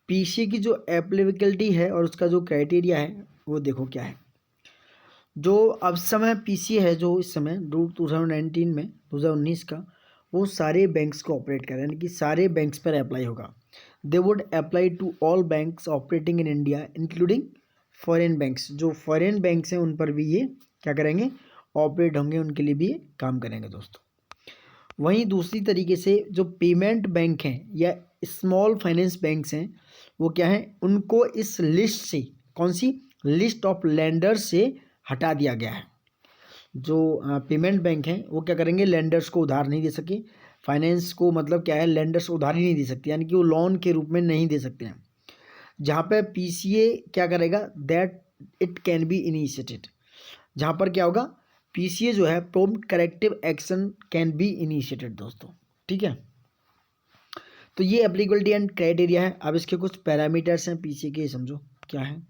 पीसीए की जो एप्लीकेबिलिटी है और उसका जो क्राइटेरिया है वो देखो क्या है। जो अब समय पीसीए है जो इस समय 2019 में 2019 का, वो सारे बैंक्स को ऑपरेट करें, यानी कि सारे बैंक्स पर अप्लाई होगा। They would apply to all banks operating in India including foreign banks, जो फॉरेन बैंक्स हैं उन पर भी ये क्या करेंगे, ऑपरेट होंगे, उनके लिए भी ये काम करेंगे दोस्तों। वहीं दूसरी तरीके से जो पेमेंट बैंक हैं या स्मॉल फाइनेंस बैंक्स हैं वो क्या है, उनको इस लिस्ट से, कौन सी लिस्ट ऑफ लेंडर्स से हटा दिया गया है। जो पेमेंट बैंक हैं वो क्या करेंगे, लेंडर्स को उधार नहीं दे सके, फाइनेंस को मतलब क्या है, लेंडर्स उधार ही नहीं दे सकते, यानी कि वो लोन के रूप में नहीं दे सकते हैं। जहाँ पे पीसीए क्या करेगा, that it can be initiated, जहाँ पर क्या होगा, पीसीए जो है prompt corrective action can be initiated दोस्तों। ठीक है, तो ये एप्लीकेबिलिटी एंड क्राइटेरिया है। अब इसके कुछ पैरामीटर्स हैं पीसीए के, समझो क्या है।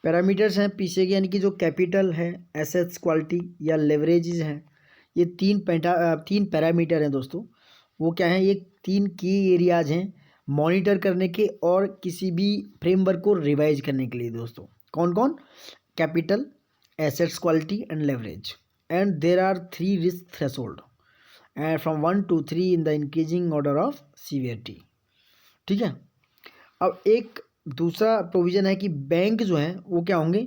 पैरामीटर्स हैं पीसीए के, यानी कि जो कैपिटल है, एसेट्स क्वालिटी या लेवरेजेस हैं, ये तीन पैरामीटर हैं दोस्तों। वो क्या है, ये 3 की एरियाज हैं मॉनिटर करने के और किसी भी फ्रेमवर्क को रिवाइज करने के लिए दोस्तों। कौन कौन, capital, assets quality and leverage. And there are 3 risk threshold and from 1 to 3 in the increasing order of severity. ठीक है, अब एक दूसरा प्रोविज़न है कि बैंक जो है वो क्या होंगे,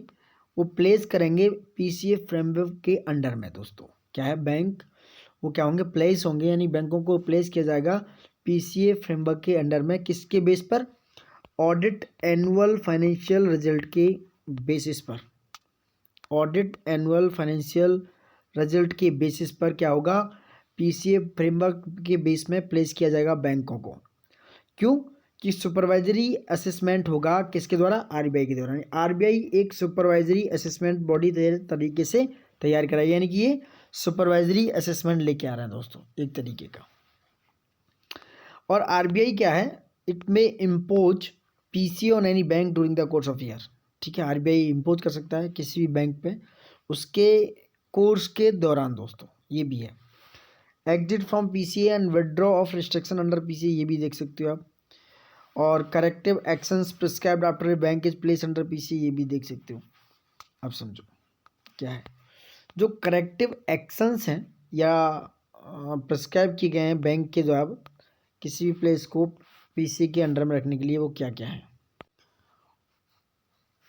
वो प्लेस करेंगे पीसीए फ्रेमवर्क के अंडर में दोस्तों। क्या है, बैंक वो क्या होंगे, प्लेस होंगे, यानी बैंकों को प्लेस किया जाएगा पीसीए फ्रेमवर्क के अंडर में। किसके बेस पर, ऑडिट एनुअल फाइनेंशियल रिजल्ट के बेसिस पर। ऑडिट एनुअल फाइनेंशियल रिजल्ट के बेसिस पर क्या होगा, पीसीए फ्रेमवर्क के बेस में प्लेस किया जाएगा बैंकों को। क्यों कि सुपरवाइजरी असेसमेंट होगा किसके द्वारा, आरबीआई के द्वारा। आरबीआई एक सुपरवाइजरी असेसमेंट बॉडी तरीके से तैयार कराई, यानी कि ये सुपरवाइजरी असेसमेंट लेके आ रहे हैं दोस्तों एक तरीके का। और आरबीआई क्या है, इट में impose PCA on any bank during the course of year. ठीक है, आरबीआई इम्पोज कर सकता है किसी भी बैंक पे उसके कोर्स के दौरान दोस्तों, ये भी है। Exit from PCA and withdraw of restriction under PCA, ये भी देख सकते हो आप। और corrective actions prescribed after a bank is place under PCA, ये भी देख सकते हो। अब समझो क्या है, जो करेक्टिव एक्शंस हैं या प्रिस्क्राइब किए गए हैं बैंक के द्वारा किसी भी प्लेस को पीसीए के अंडर में रखने के लिए, वो क्या क्या है।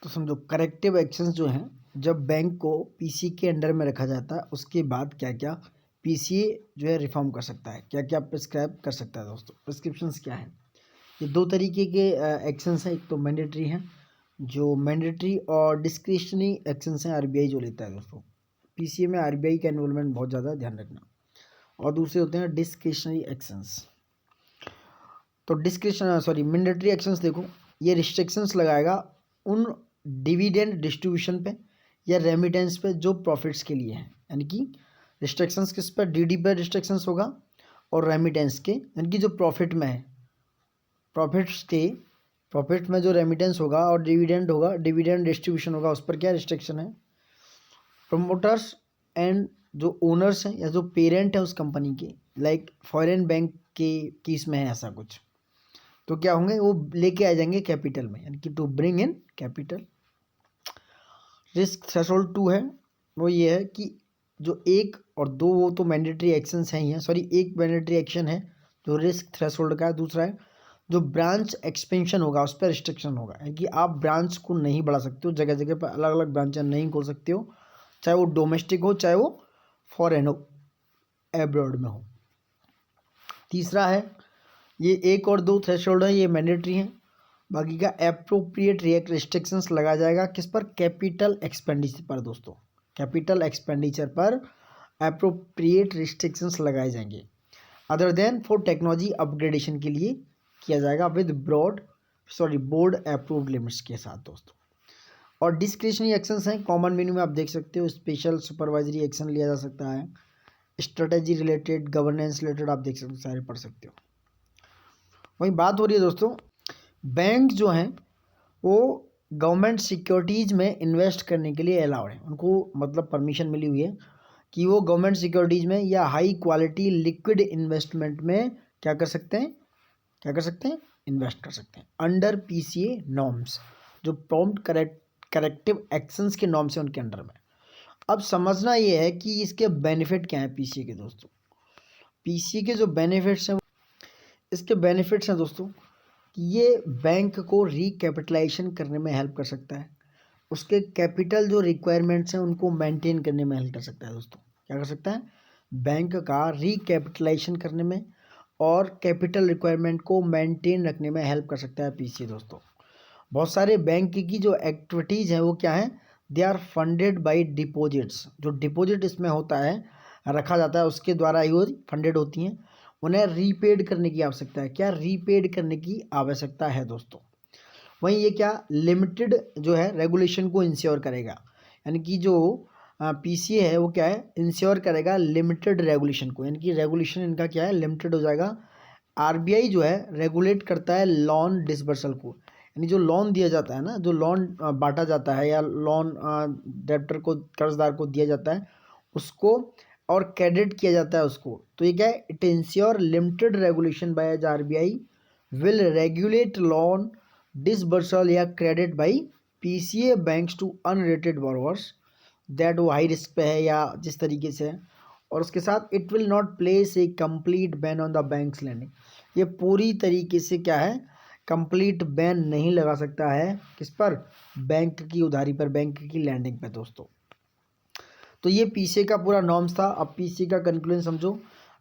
तो समझो करेक्टिव एक्शंस जो हैं, जब बैंक को पीसीए के अंडर में रखा जाता है उसके बाद क्या क्या पीसीए जो है रिफॉर्म कर सकता है, क्या क्या प्रिस्क्राइब कर सकता है दोस्तों। प्रिस्क्रिप्शंस क्या है, ये 2 तरीके के एक्शंस हैं। एक तो मैंडेटरी हैं, जो मैंडेटरी और डिस्क्रिशनरी एक्शंस हैं आरबीआई जो लेता है दोस्तों। पीसीए में आरबीआई का इन्वॉल्वमेंट बहुत ज़्यादा ध्यान रखना। और दूसरे होते हैं डिस्क्रिशनरी एक्शंस। तो मैंडेटरी एक्शंस देखो, ये रिस्ट्रिक्शंस लगाएगा उन डिविडेंड डिस्ट्रीब्यूशन पे या रेमिटेंस पे जो प्रॉफिट्स के लिए हैं, यानी कि रिस्ट्रिक्शंस किस पर, डीडी पर रिस्ट्रिक्शंस होगा और रेमिटेंस के, यानी कि जो प्रॉफिट में है, प्रॉफिट में जो रेमिटेंस होगा और डिविडेंड होगा, डिविडेंड डिस्ट्रीब्यूशन होगा, उस पर क्या रिस्ट्रिक्शन है। प्रमोटर्स एंड जो ओनर्स हैं या जो पेरेंट है उस कंपनी के, लाइक फॉरेन बैंक के केस में है ऐसा कुछ, तो क्या होंगे, वो लेके आ जाएंगे कैपिटल में, यानी कि to bring in capital. Risk threshold 2 है, वो ये है कि जो 1 और 2 वो तो मैंडेटरी एक्शंस हैं ही हैं, सॉरी एक मैंडेटरी एक्शन है जो रिस्क थ्रेशोल्ड का है। दूसरा है जो ब्रांच एक्सपेंशन होगा उस पर रिस्ट्रिक्शन होगा, यानी कि आप ब्रांच को नहीं बढ़ा सकते हो, जगह जगह पर अलग अलग ब्रांचें नहीं खोल सकते हो, चाहे वो डोमेस्टिक हो चाहे वो फॉरेन हो, एब्रॉड में हो। तीसरा है, ये 1 और 2 थ्रेशोल्ड है, ये मैंडेटरी हैं। बाकी का एप्रोप्रिएट रिस्ट्रिक्शंस लगाया जाएगा किस पर, कैपिटल एक्सपेंडिचर पर दोस्तों। कैपिटल एक्सपेंडिचर पर एप्रोप्रिएट रिस्ट्रिक्शंस लगाए जाएंगे। Other than for technology upgradation के लिए किया जाएगा विद बोर्ड अप्रूव्ड लिमिट्स के साथ दोस्तों। और डिस्क्रिशनरी एक्शंस हैं, कॉमन मेन्यू में आप देख सकते हो, स्पेशल सुपरवाइजरी एक्शन लिया जा सकता है, स्ट्रेटेजी रिलेटेड, गवर्नेंस रिलेटेड, आप देख सकते हो, सारे पढ़ सकते हो। वहीं बात हो रही है दोस्तों, बैंक जो हैं वो गवर्नमेंट सिक्योरिटीज़ में इन्वेस्ट करने के लिए अलाउड है, उनको मतलब परमिशन मिली हुई है कि वो गवर्नमेंट सिक्योरिटीज़ में या हाई क्वालिटी लिक्विड इन्वेस्टमेंट में क्या कर सकते हैं, इन्वेस्ट कर सकते हैं अंडर पीसीए नॉर्म्स, जो प्रॉम्प्ट करेक्टिव एक्शंस के नॉर्म्स हैं उनके अंडर में। अब समझना ये है कि इसके बेनिफिट क्या है पीसीए के दोस्तों। पीसीए के जो बेनिफिट्स हैं, इसके बेनिफिट्स हैं दोस्तों कि ये बैंक को रिकैपिटलाइजेशन करने में हेल्प कर सकता है, उसके कैपिटल जो रिक्वायरमेंट्स हैं उनको मेंटेन करने में हेल्प कर सकता है दोस्तों। क्या कर सकता है? बैंक का रिकैपिटलाइजेशन करने में और कैपिटल रिक्वायरमेंट को मेंटेन रखने में हेल्प कर सकता है पीसीए दोस्तों। बहुत सारे बैंक की जो एक्टिविटीज़ हैं वो क्या है, they are funded by deposits. जो डिपॉजिट इसमें होता है, रखा जाता है, उसके द्वारा ही वो फंडेड होती हैं। उन्हें रीपेड करने की आवश्यकता है। क्या रीपेड करने की आवश्यकता है दोस्तों। वहीं ये क्या लिमिटेड जो है रेगुलेशन को इंश्योर करेगा, यानी कि जो पीसीए है वो क्या है, इंश्योर करेगा लिमिटेड रेगुलेशन को, यानी कि रेगुलेशन इनका क्या है, लिमिटेड हो जाएगा। आरबीआई जो है रेगुलेट करता है लोन डिसबर्सल को, यानी जो लोन दिया जाता है ना, जो लोन बांटा जाता है या लोन डेब्टर को, कर्जदार को दिया जाता है उसको, और क्रेडिट किया जाता है उसको। तो ये क्या है, it ensure limited regulation by RBI will regulate loan disbursal या credit by PCA banks to unrated borrowers that वो हाई रिस्क पे है या जिस तरीके से है। और उसके साथ it will not place a complete ban on the banks lending. ये पूरी तरीके से क्या है, कंप्लीट बैन नहीं लगा सकता है किस पर, बैंक की उधारी पर, बैंक की लैंडिंग पर दोस्तों। तो ये पीसीए का पूरा नॉर्म्स था। अब पीसीए का कंक्लूजन समझो।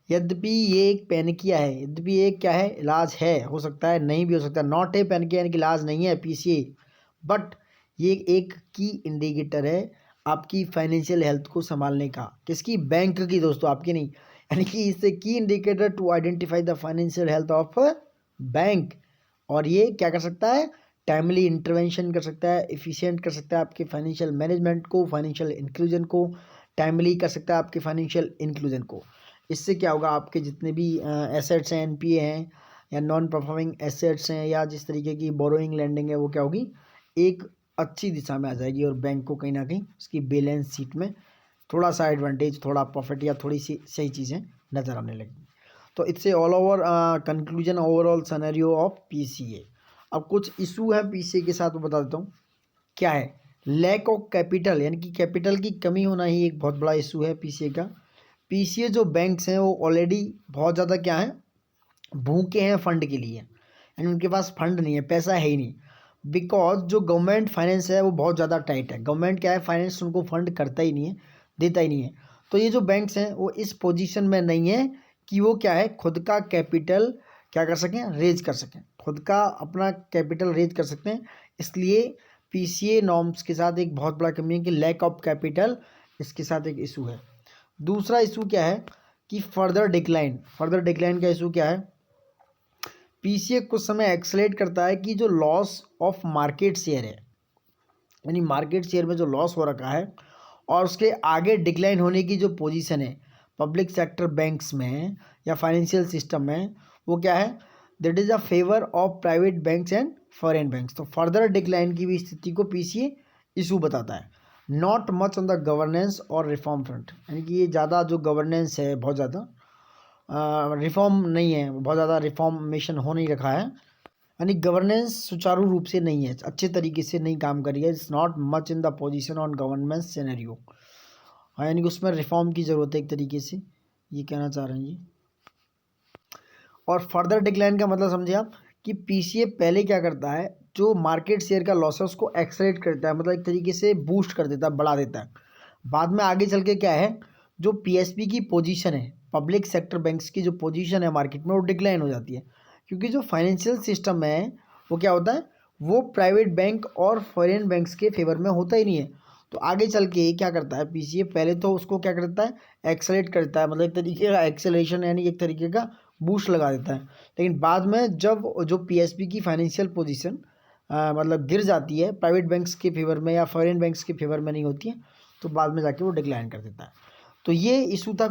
यद्यपि ये एक पैनिकिया है, यद्यपि ये क्या है, इलाज है, हो सकता है नहीं भी हो सकता, नॉट ए पैनिकिया यानी कि इलाज नहीं है पीसीए, बट ये एक की इंडिकेटर है आपकी फाइनेंशियल हेल्थ को संभालने का। किसकी? बैंक की दोस्तों, आपकी नहीं। यानी कि इससे की indicator to identify the financial health of bank. और ये क्या कर सकता है, टाइमली इंटरवेंशन कर सकता है, एफिशिएंट कर सकता है आपके फाइनेंशियल मैनेजमेंट को, फाइनेंशियल इंक्लूजन को, टाइमली कर सकता है आपके फाइनेंशियल इंक्लूजन को। इससे क्या होगा, आपके जितने भी एसेट्स हैं, एनपीए हैं या नॉन परफॉर्मिंग एसेट्स हैं या जिस तरीके की बोरोइंग लैंडिंग है, वो क्या होगी, एक अच्छी दिशा में आ जाएगी और बैंक को कहीं ना कहीं उसकी बैलेंस शीट में थोड़ा सा एडवांटेज, थोड़ा प्रॉफिट या थोड़ी सी सही चीज़ें नज़र आने लगेंगी। तो इससे all over conclusion, overall scenario of PCA. अब कुछ इशू है पीसीए के साथ, वो बता देता हूँ। क्या है, लैक ऑफ कैपिटल, यानी कि कैपिटल की कमी होना ही एक बहुत बड़ा इशू है पीसीए का। पीसीए जो बैंक्स हैं वो ऑलरेडी बहुत ज़्यादा क्या है, भूखे हैं फंड के लिए, यानी उनके पास फंड नहीं है, पैसा है ही नहीं। बिकॉज जो गवर्नमेंट फाइनेंस है वो बहुत ज़्यादा टाइट है। गवर्नमेंट क्या है, फाइनेंस उनको फंड करता ही नहीं है, देता ही नहीं है। तो ये जो बैंक्स हैं वो इस पोजीशन में नहीं है कि वो क्या है, खुद का कैपिटल क्या कर सकें, रेज कर सकें, खुद का अपना कैपिटल रेज कर सकते हैं। इसलिए पीसीए नॉर्म्स के साथ एक बहुत बड़ा कमी है कि लैक ऑफ कैपिटल, इसके साथ एक इशू है। दूसरा इशू क्या है कि फर्दर डिक्लाइन। फर्दर डिक्लाइन का इशू क्या है, पीसीए कुछ समय एक्सलेट करता है कि जो लॉस ऑफ मार्केट शेयर है, यानी मार्केट शेयर में जो लॉस हो रखा है और उसके आगे डिक्लाइन होने की जो पोजीशन है पब्लिक सेक्टर बैंक्स में या फाइनेंशियल सिस्टम में, वो क्या है, that is a favour of private banks and foreign banks. तो फर्दर डिक्लाइन की भी स्थिति को पीसीए इशू बताता है। Not much on the governance और रिफॉर्म फ्रंट, यानी कि ये ज़्यादा जो गवर्नेंस है बहुत ज़्यादा रिफॉर्म नहीं है, बहुत ज़्यादा रिफॉर्मेशन हो नहीं रखा है, यानी गवर्नेंस सुचारू रूप से नहीं है, अच्छे तरीके से नहीं काम करी है। It's not much in the position on governance scenario, हाँ, यानी कि उसमें रिफॉर्म की ज़रूरत है एक तरीके से, ये कहना चाह रहे हैं ये। और फर्दर डिक्लाइन का मतलब समझे आप कि पीसीए पहले क्या करता है, जो मार्केट शेयर का लॉस है उसको एक्सलेट करता है, मतलब एक तरीके से बूस्ट कर देता है, बढ़ा देता है। बाद में आगे चल के क्या है, जो पीएसबी की पोजीशन है, पब्लिक सेक्टर बैंक्स की जो पोजीशन है मार्केट में, वो डिक्लाइन हो जाती है। क्योंकि जो फाइनेंशियल सिस्टम है वो क्या होता है, वो प्राइवेट बैंक और फॉरेन बैंक्स के फेवर में होता ही नहीं है। तो आगे चल के क्या करता है पीसीए, पहले तो उसको क्या करता है, एक्सेलेरेट करता है, मतलब एक तरीके का एक्सेलरेशन, यानी एक तरीके का बूस्ट लगा देता है। लेकिन बाद में जब जो पीएसबी की फाइनेंशियल पोजीशन मतलब गिर जाती है, प्राइवेट बैंक्स के फेवर में या फॉरेन बैंक्स के फेवर में नहीं होती है, तो बाद में जाके वो डिक्लाइन कर देता है। तो ये इशू था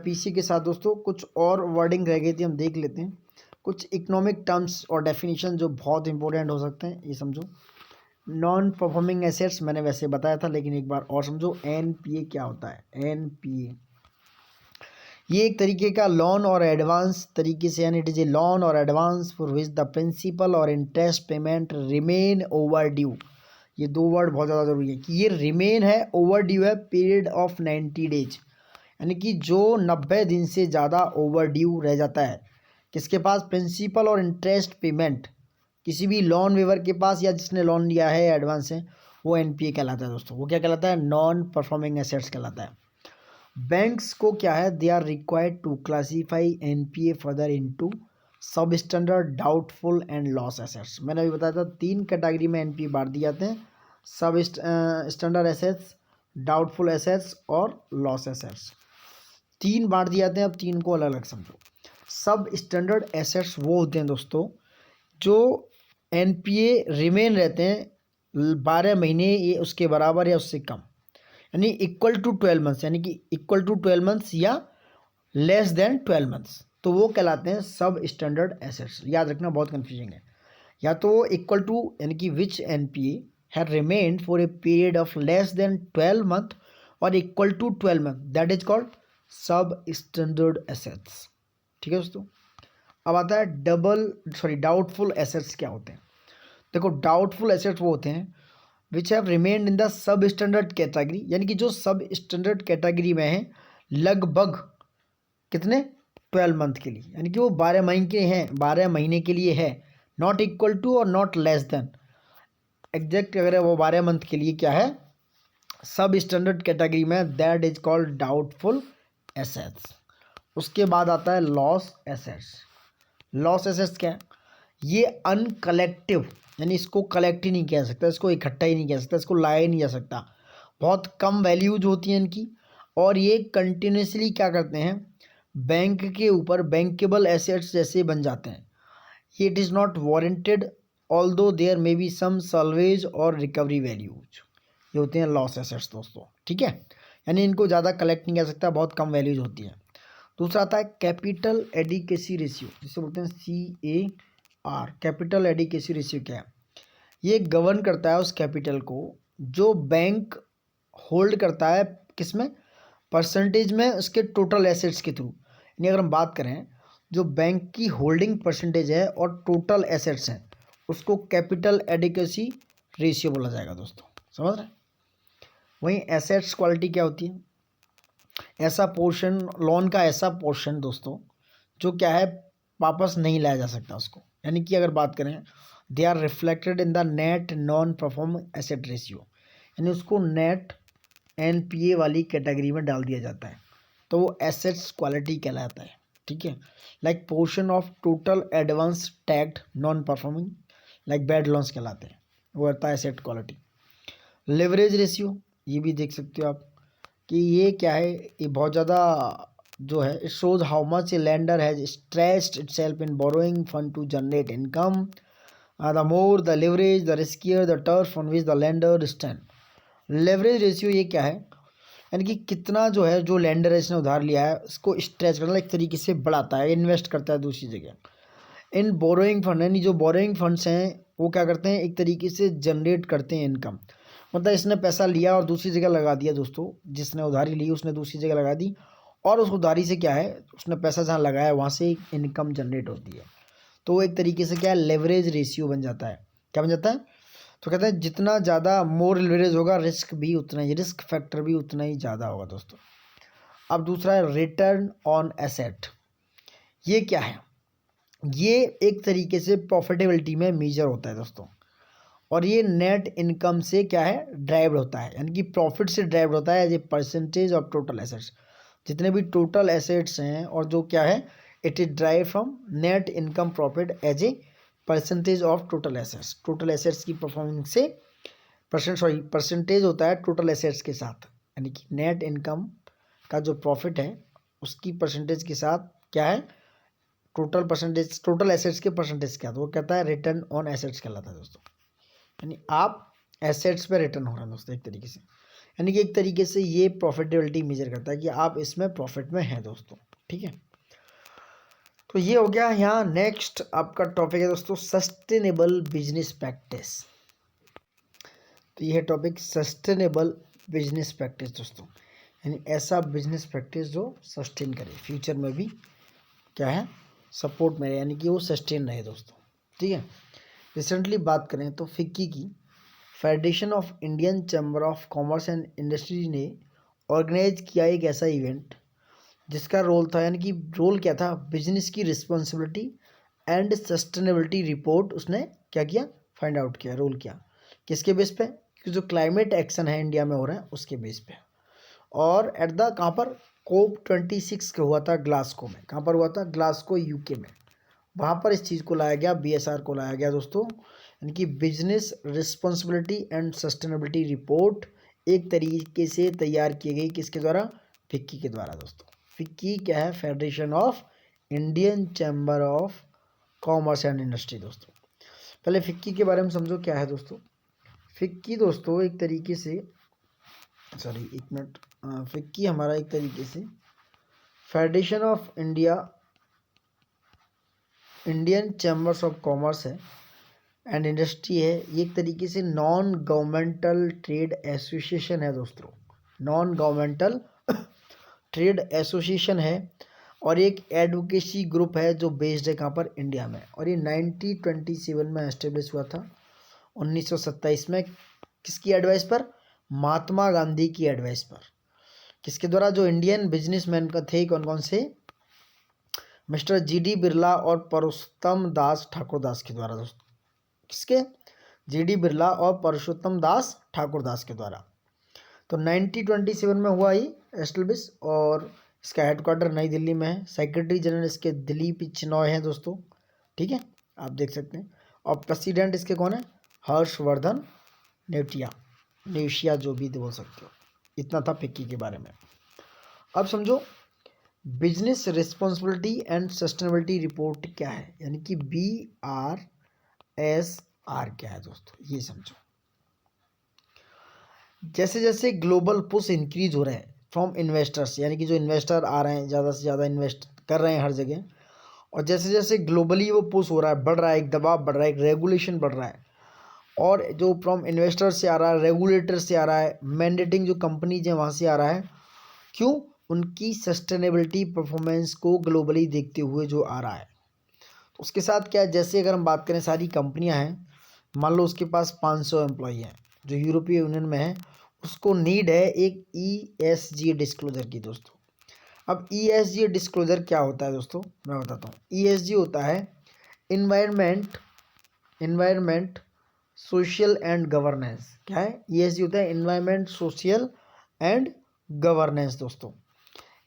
पीसी के साथ दोस्तों। कुछ और वर्डिंग रह गई थी, हम देख लेते हैं। कुछ इकोनॉमिक टर्म्स और डेफिनेशन जो बहुत इंपॉर्टेंट हो सकते हैं, ये समझो। नॉन परफॉर्मिंग एसेट्स मैंने वैसे बताया था, लेकिन एक बार और समझो। एनपीए क्या होता है, एनपीए ये एक तरीके का लोन और एडवांस तरीके से, यानी इट इज ए लोन और advance for which the principal और interest payment remain overdue. ये दो वर्ड बहुत ज़्यादा जरूरी है कि ये रिमेन है, ओवर ड्यू है, पीरियड ऑफ 90 डेज, यानी कि जो 90 दिन से ज़्यादा ओवर ड्यू रह जाता है किसके पास, प्रिंसिपल और इंटरेस्ट पेमेंट किसी भी लोन वेवर के पास या जिसने लोन लिया है एडवांस है, वो एनपीए कहलाता है दोस्तों। वो क्या कहलाता है, नॉन परफॉर्मिंग एसेट्स कहलाता है। बैंक्स को क्या है, they are required to classify NPA further into sub standard, doubtful and loss assets. मैंने अभी बताया था 3 कैटेगरी में एनपीए बांट दिए जाते हैं, सब स्टैंडर्ड एसेट्स, डाउटफुल एसेट्स और लॉस एसेट्स। 3 बांट दिए जाते हैं। अब 3 को अलग अलग समझो। सब स्टैंडर्ड एसेट्स वो होते हैं दोस्तों जो एनपीए रिमेन रहते हैं 12 महीने ये उसके बराबर या उससे कम, यानी इक्वल टू 12 मंथ्स, यानी कि इक्वल टू 12 मंथ्स या लेस देन 12 मंथ्स, तो वो कहलाते हैं सब स्टैंडर्ड एसेट्स। याद रखना, बहुत कन्फ्यूजिंग है। या तो वो इक्वल टू यानी कि which NPA had remained for a period of less than 12 month और equal to 12 month, that is called substandard assets. ठीक है दोस्तों। अब आता है डाउटफुल एसेट्स क्या होते हैं। देखो, डाउटफुल एसेट्स वो होते हैं which have remained in the sub standard category, यानी कि जो सब स्टैंडर्ड कैटेगरी में है लगभग कितने, 12 मंथ के लिए, यानी कि वो 12 महीने के हैं, 12 महीने के लिए है, नॉट इक्वल टू और नॉट लेस देन, एग्जैक्ट अगर वो 12 मंथ के लिए क्या है, सब स्टैंडर्ड कैटेगरी में, that is called doubtful assets. उसके बाद आता है लॉस एसेट्स। लॉस एसेट्स क्या है, ये अनकलेक्टिव, यानी इसको कलेक्ट ही नहीं किया सकता, इसको इकट्ठा ही नहीं किया सकता, इसको लाया ही नहीं जा सकता, बहुत कम वैल्यूज होती हैं इनकी, और ये कंटिन्यूसली क्या करते हैं, बैंक के ऊपर बैंकेबल एसेट्स जैसे बन जाते हैं। ये it is not warranted although there may be some salvage और रिकवरी वैल्यूज, ये होते हैं लॉस एसेट्स दोस्तों। ठीक है, यानी इनको ज़्यादा कलेक्ट नहीं किया सकता, बहुत कम वैल्यूज होती है। दूसरा आता है कैपिटल एडिकेसी रेशियो, जिसे बोलते हैं CAR। कैपिटल एडिकेसी रेशियो क्या है, ये गवर्न करता है उस कैपिटल को जो बैंक होल्ड करता है, किसमें, परसेंटेज में उसके टोटल एसेट्स के थ्रू। यानी अगर हम बात करें जो बैंक की होल्डिंग परसेंटेज है और टोटल एसेट्स हैं, उसको कैपिटल एडिकेसी रेशियो बोला जाएगा दोस्तों, समझ रहे हैं। वहीं एसेट्स क्वालिटी क्या होती है, ऐसा पोर्शन, लोन का ऐसा पोर्शन दोस्तों जो क्या है वापस नहीं लाया जा सकता उसको, यानी कि अगर बात करें they are reflected in the net non perform asset ratio, यानी उसको नेट एनपीए वाली कैटेगरी में डाल दिया जाता है, तो वो एसेट्स क्वालिटी कहलाता है। ठीक है, like portion of total advance tagged non performing, like bad loans कहलाते हैं, वो होता है एसेट क्वालिटी। लेवरेज रेशियो, ये भी देख सकते हो आप कि ये क्या है, ये बहुत ज़्यादा जो है, it shows how much a lender has stressed itself in borrowing fund to generate income, the more the leverage the riskier the turf on which the lender stand. Leverage ratio ये क्या है, यानी कि कितना जो है, जो लेंडर है इसने उधार लिया है उसको स्ट्रेच करना, एक तरीके से बढ़ाता है, इन्वेस्ट करता है दूसरी जगह। इन बोरोइंग फंड, यानी जो बोरोइंग फंड्स हैं वो क्या करते हैं, एक तरीके से जनरेट करते हैं इनकम, मतलब इसने पैसा लिया और दूसरी जगह लगा दिया दोस्तों, जिसने उधारी ली उसने दूसरी जगह लगा दी, और उस उधारी से क्या है, उसने पैसा जहाँ लगाया वहाँ से इनकम जनरेट होती है, तो वो एक तरीके से क्या है, लेवरेज रेशियो बन जाता है। क्या बन जाता है, तो कहते हैं जितना ज़्यादा मोर लेवरेज होगा रिस्क भी उतना ही, रिस्क फैक्टर भी उतना ही ज़्यादा होगा दोस्तों। अब दूसरा है रिटर्न ऑन एसेट। ये क्या है, ये एक तरीके से प्रॉफिटेबिलिटी में मेजर होता है दोस्तों, और ये नेट इनकम से क्या है, ड्राइव होता है, यानी कि प्रॉफिट से ड्राइव होता है as a percentage of total assets. जितने भी टोटल एसेट्स हैं और जो क्या है, it is derive from net income profit as a percentage of total assets. Total assets की परफॉर्मेंस से परसेंटेज होता है टोटल एसेट्स के साथ, यानी कि नेट इनकम का जो प्रॉफिट है उसकी परसेंटेज के साथ क्या है, टोटल परसेंटेज, टोटल एसेट्स के परसेंटेज क्या, तो वो कहता है रिटर्न ऑन एसेट्स कहलाता है दोस्तों। यानी आप एसेट्स पे रिटर्न हो रहा है दोस्तों एक तरीके से, यानी कि एक तरीके से ये प्रॉफिटेबिलिटी मेजर करता है कि आप इसमें प्रॉफिट में हैं दोस्तों। ठीक है, तो ये हो गया। यहाँ नेक्स्ट आपका टॉपिक है दोस्तों सस्टेनेबल बिजनेस प्रैक्टिस। तो ये है टॉपिक सस्टेनेबल बिजनेस प्रैक्टिस दोस्तों, यानी ऐसा बिजनेस प्रैक्टिस जो सस्टेन करे, फ्यूचर में भी क्या है, सपोर्ट में रहे, यानी कि वो सस्टेन रहे दोस्तों। ठीक है, रिसेंटली बात करें तो फिक्की की federation of Indian chamber of commerce and industry ने ऑर्गेनाइज किया एक ऐसा इवेंट जिसका रोल था, यानी कि रोल क्या था, बिजनेस की रिस्पॉन्सिबिलिटी एंड सस्टेनेबिलिटी रिपोर्ट उसने क्या किया, फाइंड आउट किया, रोल किया। किसके बेस पे, कि जो क्लाइमेट एक्शन है इंडिया में हो रहा है उसके बेस पे। और एट द कहाँ पर, COP26 का हुआ था ग्लासगो में। कहाँ पर हुआ था, ग्लासगो यूके में। वहाँ पर इस चीज़ को लाया गया, BSR को लाया गया दोस्तों, यानी कि business responsibility and sustainability report एक तरीके से तैयार की गई, किसके द्वारा, फिक्की के द्वारा दोस्तों। फिक्की क्या है, federation of Indian chamber of commerce and industry दोस्तों। पहले फिक्की के बारे में समझो क्या है दोस्तों। फिक्की दोस्तों एक तरीके से, सॉरी एक मिनट, फिक्की हमारा एक तरीके से federation of Indian chambers of commerce है एंड इंडस्ट्री है। ये एक तरीके से नॉन गवर्नमेंटल ट्रेड एसोसिएशन है दोस्तों, नॉन गवर्नमेंटल ट्रेड एसोसिएशन है। और एक एडवोकेसी ग्रुप है जो बेस्ड है कहाँ पर, इंडिया में। और ये 1927 में एस्टेब्लिश हुआ था, 1927 में। किसकी एडवाइस पर, महात्मा गांधी की एडवाइस पर। किसके द्वारा, जो इंडियन बिजनेसमैन का थे, कौन कौन से, मिस्टर GD बिरला और परषोत्तम दास ठाकुर दास के द्वारा दोस्तों। किसके, GD बिरला और परषोत्तम दास ठाकुर दास के द्वारा। तो 1927 में हुआ ही एस्टेब्लिश, और इसका हेडक्वार्टर नई दिल्ली में है। सेक्रेटरी जनरल इसके दिलीप चिनॉय हैं दोस्तों, ठीक है, आप देख सकते हैं। और प्रेसिडेंट इसके कौन है, हर्षवर्धन नेशिया जो भी बोल सकते हो। इतना था फिक्की के बारे में। अब समझो business responsibility and sustainability report क्या है, यानी कि BRSR क्या है दोस्तों, ये समझो। जैसे जैसे ग्लोबल पुश इंक्रीज हो रहा है फ्रॉम इन्वेस्टर्स, यानी कि जो इन्वेस्टर आ रहे हैं ज़्यादा से ज़्यादा इन्वेस्ट कर रहे हैं हर जगह, और जैसे जैसे ग्लोबली वो पुश हो रहा है, बढ़ रहा है, एक दबाव बढ़ रहा है, एक रेगुलेशन बढ़ रहा है, और जो फ्रॉम इन्वेस्टर से आ रहा है, रेगुलेटर से आ रहा है, मैंडेटिंग जो कंपनीज है वहाँ से आ रहा है। क्यों, उनकी सस्टेनेबिलिटी परफॉर्मेंस को ग्लोबली देखते हुए जो आ रहा है। तो उसके साथ क्या है, जैसे अगर हम बात करें, सारी कंपनियां हैं, मान लो उसके पास 500 एम्प्लॉई हैं, जो यूरोपीय यूनियन में है, उसको नीड है एक ESG डिस्क्लोजर की दोस्तों। अब ESG डिस्क्लोजर क्या होता है दोस्तों, मैं बताता हूँ। ESG होता है इन्वायरमेंट सोशल एंड गवर्नेंस। क्या है, ESG होता है इन्वायरमेंट सोशल एंड गवर्नेंस दोस्तों।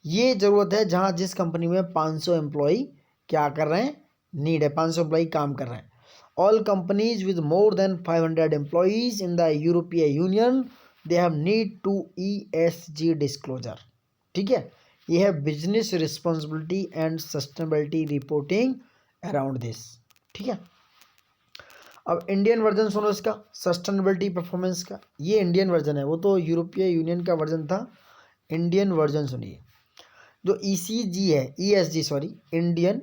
ये ज़रूरत है जहाँ जिस कंपनी में 500 एम्प्लॉई क्या कर रहे हैं, नीड है, 500 एम्प्लॉई काम कर रहे हैं। All companies with more than 500 employees in the यूरोपीय union they have need to ESG disclosure, ठीक है। ये है business responsibility and sustainability reporting around this, ठीक है। अब इंडियन वर्जन सुनो इसका, सस्टेनेबिलिटी परफॉर्मेंस का। ये इंडियन वर्जन है, वो तो यूरोपीय यूनियन का वर्जन था, इंडियन वर्जन सुनिए। जो ECG है, ESG सॉरी, इंडियन,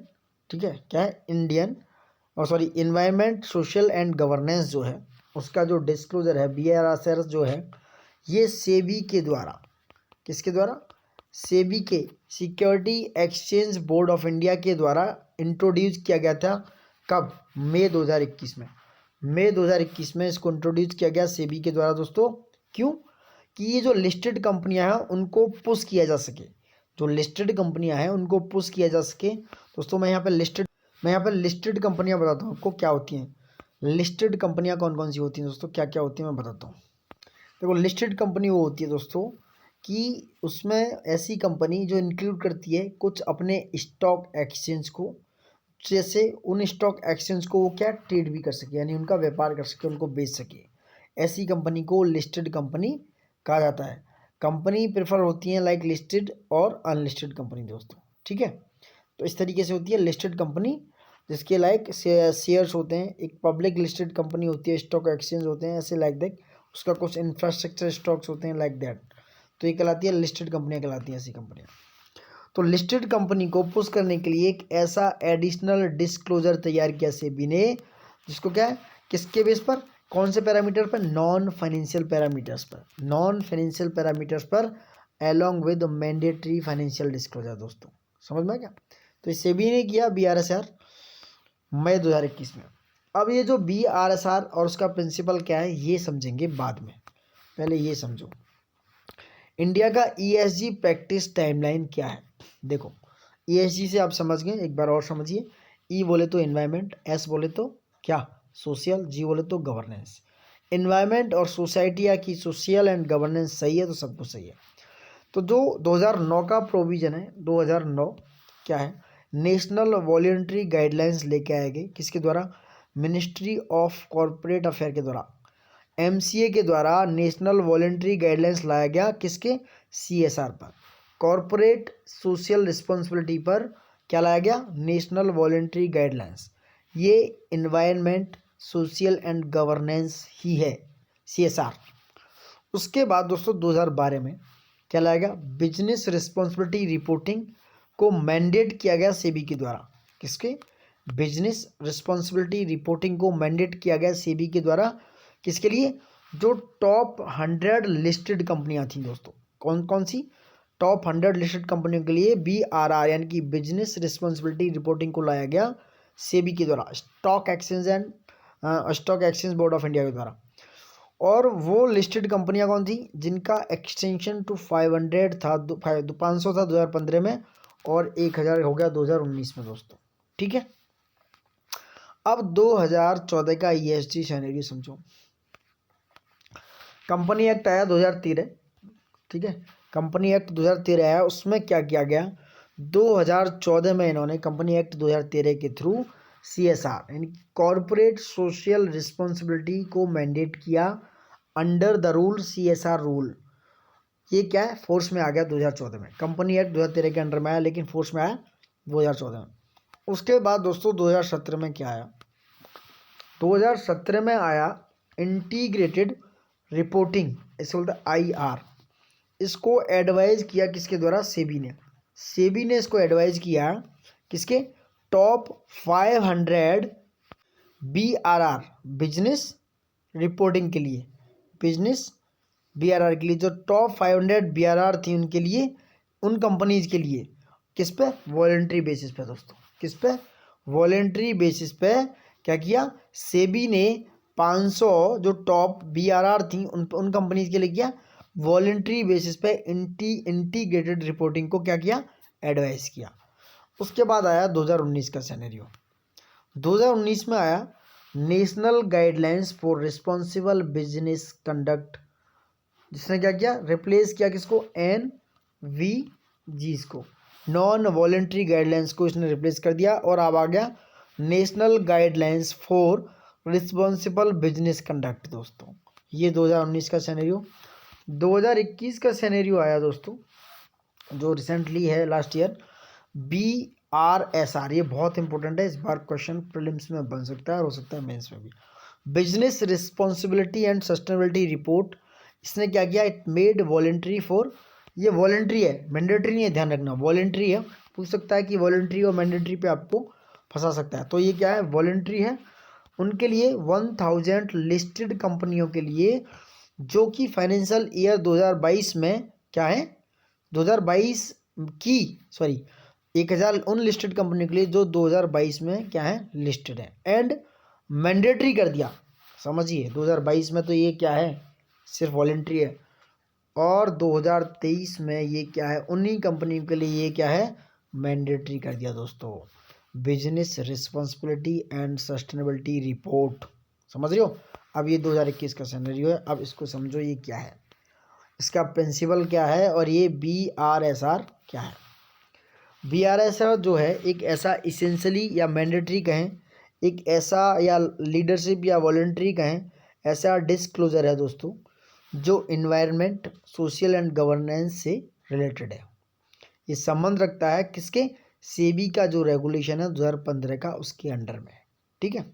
ठीक है, क्या है, इंडियन, और sorry environment social and governance जो है, उसका जो डिस्क्लोजर है, BRSR जो है, ये सेबी के द्वारा, किसके द्वारा, सेबी के, security exchange board of India के द्वारा इंट्रोड्यूस किया गया था। कब, मई 2021 में। मई 2021 में इसको इंट्रोड्यूस किया गया सेबी के द्वारा दोस्तों। क्यों, कि ये जो लिस्टेड कंपनियां हैं उनको पुश किया जा सके, जो लिस्टेड कंपनियां हैं उनको पुश किया जा सके दोस्तों। मैं यहाँ पर लिस्टेड कंपनियां बताता हूँ आपको क्या होती हैं। लिस्टेड कंपनियां कौन कौन सी होती हैं दोस्तों, क्या क्या होती हैं मैं बताता हूँ। देखो, लिस्टेड कंपनी वो होती है दोस्तों कि उसमें ऐसी कंपनी जो इंक्लूड करती है कुछ अपने स्टॉक एक्सचेंज को, जैसे उन स्टॉक एक्सचेंज को वो क्या ट्रेड भी कर सके, यानी उनका व्यापार कर सके, उनको बेच सके। ऐसी कंपनी को लिस्टेड कंपनी कहा जाता है। कंपनी प्रेफर होती हैं लाइक लिस्टेड और अनलिस्टेड कंपनी दोस्तों, ठीक है। तो इस तरीके से होती है लिस्टेड कंपनी, जिसके लाइक शेयर्स होते हैं। एक पब्लिक लिस्टेड कंपनी होती है, स्टॉक एक्सचेंज होते हैं ऐसे लाइक दैट, उसका कुछ इंफ्रास्ट्रक्चर स्टॉक्स होते हैं लाइक दैट। तो ये कहलाती है लिस्टेड कंपनियाँ, कहलाती हैं ऐसी कंपनियाँ। तो लिस्टेड कंपनी को पुश करने के लिए एक ऐसा एडिशनल डिस्क्लोजर तैयार किया सेबी ने, जिसको क्या है, किसके बेस पर, कौन से पैरामीटर पर, नॉन फाइनेंशियल पैरामीटर्स पर, नॉन फाइनेंशियल पैरामीटर्स पर along with mandatory financial disclosure दोस्तों। समझ में आ गया। तो सेबी ने किया BRSR मई 2021 में। अब ये जो BRSR और उसका प्रिंसिपल क्या है ये समझेंगे बाद में, पहले ये समझो। इंडिया का ईएसजी प्रैक्टिस टाइमलाइन क्या है? देखो, ईएसजी से आप समझ गए, एक बार और समझिए। ई बोले तो एनवायरमेंट, एस बोले तो क्या, सोशल, जी बोले तो गवर्नेंस। एनवायरमेंट और सोसाइटी या की सोशल एंड गवर्नेंस सही है तो सब कुछ सही है। तो जो 2009 का प्रोविजन है, 2009 क्या है, नेशनल वॉलंटरी गाइडलाइंस लेके आए गए, किसके द्वारा? मिनिस्ट्री ऑफ कॉरपोरेट अफेयर के द्वारा, एमसीए के द्वारा नेशनल वॉलंटरी गाइडलाइंस लाया गया, किसके? सीएसआर पर, कॉरपोरेट सोशल रिस्पॉन्सिबिलिटी पर क्या लाया गया? National voluntary guidelines. ये इन्वायरमेंट, सोशल एंड गवर्नेंस ही है, सीएसआर। उसके बाद दोस्तों 2012 में क्या लाया गया? बिजनेस रिस्पॉन्सिबिलिटी रिपोर्टिंग को मैंडेट किया गया सेबी के द्वारा, किसके? बिजनेस रिस्पॉन्सिबिलिटी रिपोर्टिंग को मैंडेट किया गया सेबी के द्वारा, किसके लिए? जो टॉप 100 लिस्टेड कंपनियां थी दोस्तों, कौन कौन सी? टॉप 100 लिस्टेड कंपनियों के लिए BRR यानी कि बिजनेस रिस्पॉन्सिबिलिटी रिपोर्टिंग को लाया गया सेबी के द्वारा, stock exchange board of India के द्वारा। और वो लिस्टेड कंपनियां कौन थी? जिनका एक्सटेंशन टू 500 था, 500 था 2015 में, और 1000 हो गया 2019 में दोस्तों। ठीक है, अब 2014 का ESG सिनेरियो समझो। कंपनी एक्ट आया 2013, ठीक है, कंपनी एक्ट 2013 आया, उसमें क्या किया गया? 2014 में इन्होंने कंपनी एक्ट 2013 के थ्रू CSR यानी कॉरपोरेट सोशल रिस्पॉन्सिबिलिटी को मैंडेट किया under the rule CSR rule. ये क्या है? फोर्स में आ गया 2014 में। कंपनी एक्ट 2013 के अंडर में आया, लेकिन फोर्स में आया 2014 में। उसके बाद दोस्तों 2017 में क्या आया? 2017 में आया इंटीग्रेटेड रिपोर्टिंग, इसे बोलते हैं IR। इसको एडवाइज किया किसके द्वारा? सेबी ने। सेबी ने इसको एडवाइज किया, किसके? टॉप 500 BRR बिजनेस रिपोर्टिंग के लिए, बिजनेस BRR के लिए, जो टॉप 500 BRR थी उनके लिए, उन कंपनीज के लिए, किस पे? वॉलंटरी बेसिस पे दोस्तों, किस पे? वॉलंटरी बेसिस पे क्या किया? सेबी ने 500 जो टॉप BRR थी उन कंपनीज के लिए किया, वॉलंटरी बेसिस पे इंटीग्रेटेड रिपोर्टिंग को क्या किया? एडवाइस किया। उसके बाद आया 2019 का सिनेरियो। 2019 में आया national guidelines for responsible business conduct, जिसने क्या किया? रिप्लेस किया किसको? NVGs को, नॉन वॉलंटरी गाइडलाइंस को इसने रिप्लेस कर दिया, और अब आ गया national guidelines for responsible business conduct दोस्तों। ये 2019 का सिनेरियो। 2021 का सिनेरियो आया दोस्तों, जो रिसेंटली है, लास्ट ईयर, BRSR। ये बहुत इंपॉर्टेंट है, इस बार क्वेश्चन प्रीलिम्स में बन सकता है और हो सकता है मेंस में भी। Business responsibility and sustainability report, इसने क्या किया? इट मेड वॉलंटरी फॉर, ये वॉलंटरी है, मैंडेटरी नहीं है, ध्यान रखना, वॉलंटरी है। पूछ सकता है कि वॉलंटरी और मैंडेटरी पे आपको फंसा सकता है, तो ये क्या है? वॉलंटरी है। उनके लिए 1000 लिस्टेड कंपनियों के लिए, जो कि फाइनेंशियल ईयर 2022 में क्या है? 2022 की, सॉरी, 1000 उन लिस्टेड कंपनी के लिए जो 2022 में क्या है? लिस्टेड है, एंड मैंडेटरी कर दिया। समझिए, 2022 में तो ये क्या है? सिर्फ वॉलंटरी है, और 2023 में ये क्या है? उन्हीं कंपनियों के लिए ये क्या है? मैंडेटरी कर दिया दोस्तों, business responsibility and sustainability report. समझ रहे हो? अब ये 2021 का सिनेरियो है, अब इसको समझो ये क्या है, इसका प्रिंसिपल क्या है, और ये BRSR क्या है। BRSR जो है एक ऐसा इसेंशियली या मैंडेटरी कहें, एक ऐसा या लीडरशिप या वॉलंटरी कहें, ऐसा डिस्क्लोजर है दोस्तों, जो इन्वायरमेंट, सोशल एंड गवर्नेंस से रिलेटेड है। ये संबंध रखता है किसके? सेबी का जो रेगुलेशन है 2015 का, उसके अंडर में। ठीक है,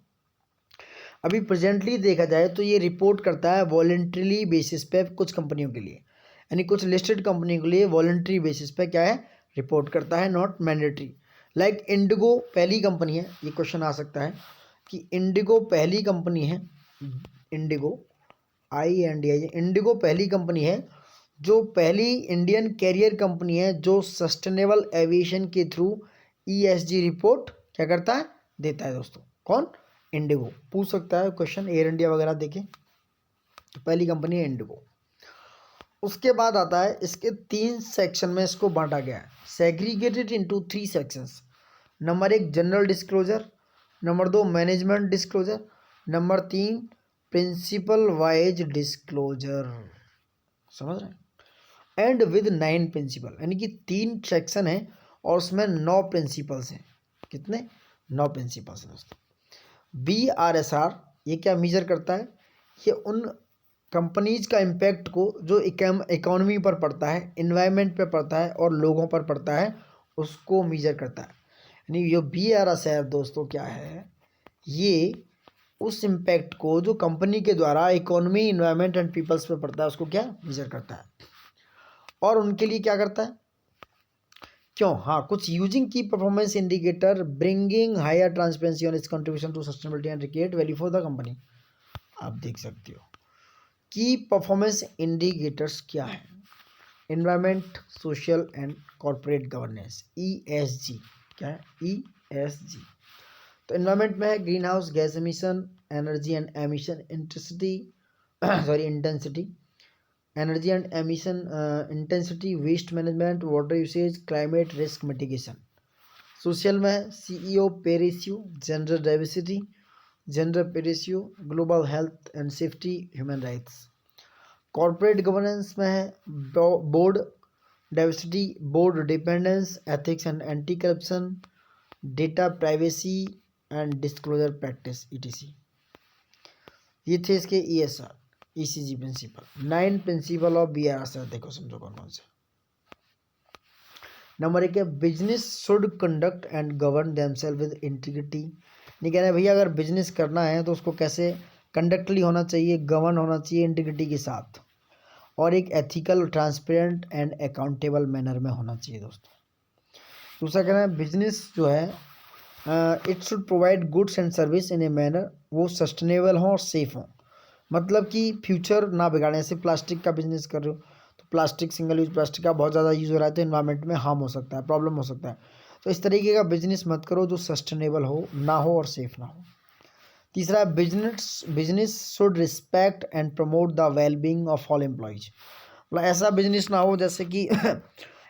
अभी प्रेजेंटली देखा जाए तो ये रिपोर्ट करता है वॉलंटरी बेसिस पे कुछ कंपनियों के लिए, यानी कुछ लिस्टेड कंपनियों के लिए वॉलंटरी बेसिस पे क्या है? रिपोर्ट करता है, नॉट मैंडेटरी। लाइक इंडिगो पहली कंपनी है, ये क्वेश्चन आ सकता है कि इंडिगो पहली कंपनी है, इंडिगो INDI, इंडिगो पहली कंपनी है, जो पहली इंडियन कैरियर कंपनी है जो सस्टेनेबल एविएशन के थ्रू ESG रिपोर्ट क्या करता है? देता है दोस्तों। कौन? इंडिगो। पूछ सकता है क्वेश्चन, एयर इंडिया वगैरह देखें, तो पहली कंपनी है इंडिगो। उसके बाद आता है इसके 3 सेक्शन में इसको बांटा गया है, segregated into 3 sections. Number 1 general disclosure, number 2 management disclosure, number 3 principle wise disclosure. समझ रहे हैं? एंड विद 9 प्रिंसिपल, यानी कि 3 सेक्शन है और उसमें 9 प्रिंसिपल्स हैं। कितने? 9 प्रिंसिपल्स हैं दोस्तों। BRSR ये क्या मेजर करता है? ये उन कंपनीज का इम्पैक्ट को जो इकोनॉमी पर पड़ता है, इन्वायरमेंट पर पड़ता है और लोगों पर पड़ता है, उसको मेजर करता है। यानी ये BRSR दोस्तों क्या है? ये उस इम्पैक्ट को जो कंपनी के द्वारा इकोनॉमी, इन्वायरमेंट एंड पीपल्स पे पड़ता है, उसको क्या मेजर करता है। और उनके लिए क्या करता है? क्यों? हाँ, कुछ यूजिंग की performance indicator bringing higher transparency on its contribution to sustainability and create value for the company. आप देख सकते हो की परफॉर्मेंस इंडिकेटर्स क्या है? Environment, social and corporate governance, ESG। क्या है? ESG। तो एनवायरमेंट में है green house gas emission, energy and emission intensity intensity, energy and emission intensity, waste management, water usage, climate risk mitigation. सोशल में है CEO pay ratio, gender diversity, gender pay ratio, global health and safety, human rights. Corporate governance में है board diversity, board dependence, ethics and anti corruption, data privacy and disclosure practice, ETC। ये थे इसके ESR ECG principle. 9 principle of BRSR देखो, समझो कौन कौन से। नंबर 1 है business should conduct and govern themselves with integrity. नहीं कह रहे भैया अगर बिजनेस करना है तो उसको कैसे कंडक्टली होना चाहिए, गवर्न होना चाहिए इंटीग्रिटी के साथ, और एक ethical, transparent and accountable manner में होना चाहिए दोस्तों। दूसरा कह रहे हैं बिजनेस जो है it should provide goods and service in a manner, वो सस्टेनेबल हों और सेफ हों। मतलब कि फ्यूचर ना बिगाड़े। जैसे प्लास्टिक का बिजनेस कर रहे हो तो प्लास्टिक, सिंगल यूज प्लास्टिक का बहुत ज़्यादा यूज़ हो रहा है तो इन्वायरमेंट में हार्म हो सकता है, प्रॉब्लम हो सकता है। तो इस तरीके का बिजनेस मत करो जो सस्टेनेबल हो ना हो और सेफ ना हो। तीसरा है business should respect and promote the wellbeing of all employees. मतलब ऐसा बिजनेस ना हो जैसे कि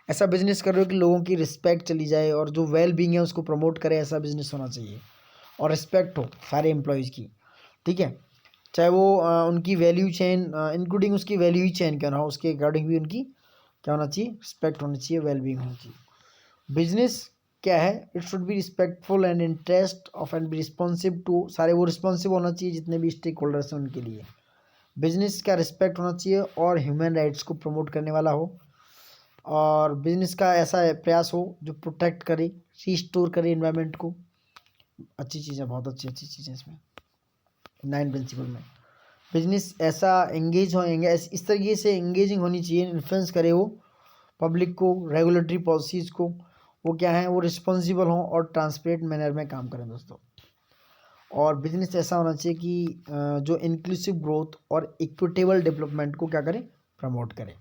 ऐसा बिजनेस कर रहे हो कि लोगों की रिस्पेक्ट चली जाए और जो वेल बींग है उसको प्रमोट करे, ऐसा बिजनेस होना चाहिए। और रिस्पेक्ट हो सारे एम्प्लॉयज़ की, ठीक है, चाहे वो उनकी वैल्यू चेन इंक्लूडिंग उसकी वैल्यू ही चेन क्या ना हो, उसके अकॉर्डिंग भी उनकी क्या होना चाहिए, रिस्पेक्ट होनी चाहिए, वेल बींग होनी चाहिए। बिजनेस क्या है? It should be respectful and interest of and be responsive to, सारे वो रिस्पॉन्सिव होना चाहिए जितने भी स्टेक होल्डर्स हैं उनके लिए। बिजनेस का रिस्पेक्ट होना चाहिए और ह्यूमन राइट्स को प्रमोट करने वाला हो, और बिजनेस का ऐसा प्रयास हो जो प्रोटेक्ट करे, रिस्टोर करे इन्वायरमेंट को। अच्छी चीज़ें, बहुत अच्छी अच्छी चीज़ें इसमें 9 प्रिंसिपल में। बिजनेस ऐसा एंगेज हो, इस तरीके से एंगेजिंग होनी चाहिए, इन्फ्लुएंस करे वो पब्लिक को, रेगुलेटरी पॉलिसीज़ को, वो क्या है, वो रिस्पॉन्सिबल हों और ट्रांसपेरेंट मैनर में काम करें दोस्तों। और बिजनेस ऐसा होना चाहिए कि जो इंक्लूसिव ग्रोथ और इक्विटेबल डेवलपमेंट को क्या करे, प्रमोट करे।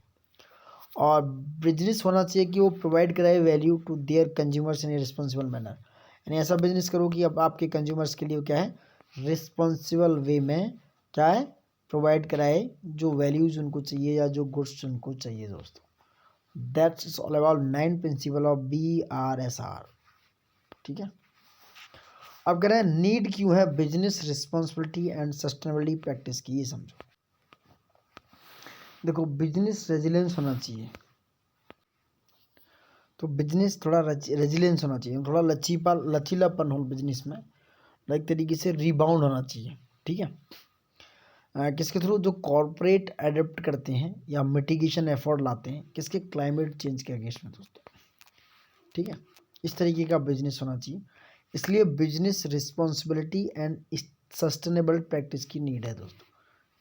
और बिजनेस होना चाहिए कि वो प्रोवाइड कराए value to their consumers in a responsible manner. यानी ऐसा बिजनेस करो कि अब आपके कंज्यूमर्स के लिए क्या है, रिस्पॉन्सिबल वे में क्या है, प्रोवाइड कराए जो वैल्यूज़ उनको चाहिए या जो गुड्स उनको चाहिए दोस्तों। That's all about 9 principle of BRSR। ठीक है, अब कह रहे हैं नीड क्यों है business responsibility and sustainability practice की, ये समझो। देखो, बिजनेस रेजिलेंस होना चाहिए, तो बिजनेस थोड़ा रेजिलेंस होना चाहिए, थोड़ा लचीलापन हो बिजनेस में, लाइक तरीके से रिबाउंड होना चाहिए। ठीक है, किसके थ्रू? जो कॉरपोरेट अडेप्ट करते हैं या मिटिगेशन एफर्ट लाते हैं, किसके? क्लाइमेट चेंज के अगेंस्ट में दोस्तों। ठीक है, इस तरीके का बिजनेस होना चाहिए, इसलिए business responsibility and sustainable practice की नीड है दोस्तों।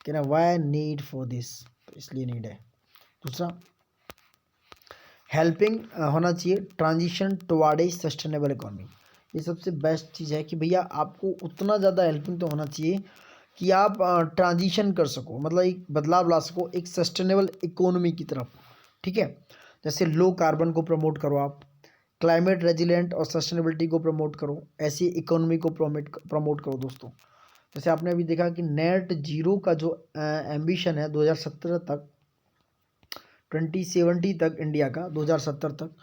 कह रहे हैं वाई नीड फॉर दिस, तो इसलिए नीड है। दूसरा, हेल्पिंग होना चाहिए ट्रांजिशन टुवर्ड ए सस्टेनेबल इकोनॉमी। ये सबसे बेस्ट चीज़ है कि भैया आपको उतना ज़्यादा हेल्पिंग तो होना चाहिए कि आप ट्रांजिशन कर सको, मतलब एक बदलाव ला सको एक सस्टेनेबल इकोनॉमी की तरफ। ठीक है, जैसे लो कार्बन को प्रमोट करो आप, क्लाइमेट रेजिलेंट और सस्टेनेबिलिटी को प्रमोट करो, ऐसी इकोनॉमी को प्रमोट करो दोस्तों। जैसे आपने अभी देखा कि नेट जीरो का जो एम्बिशन है 2070 तक, 2070 तक इंडिया का, 2070 तक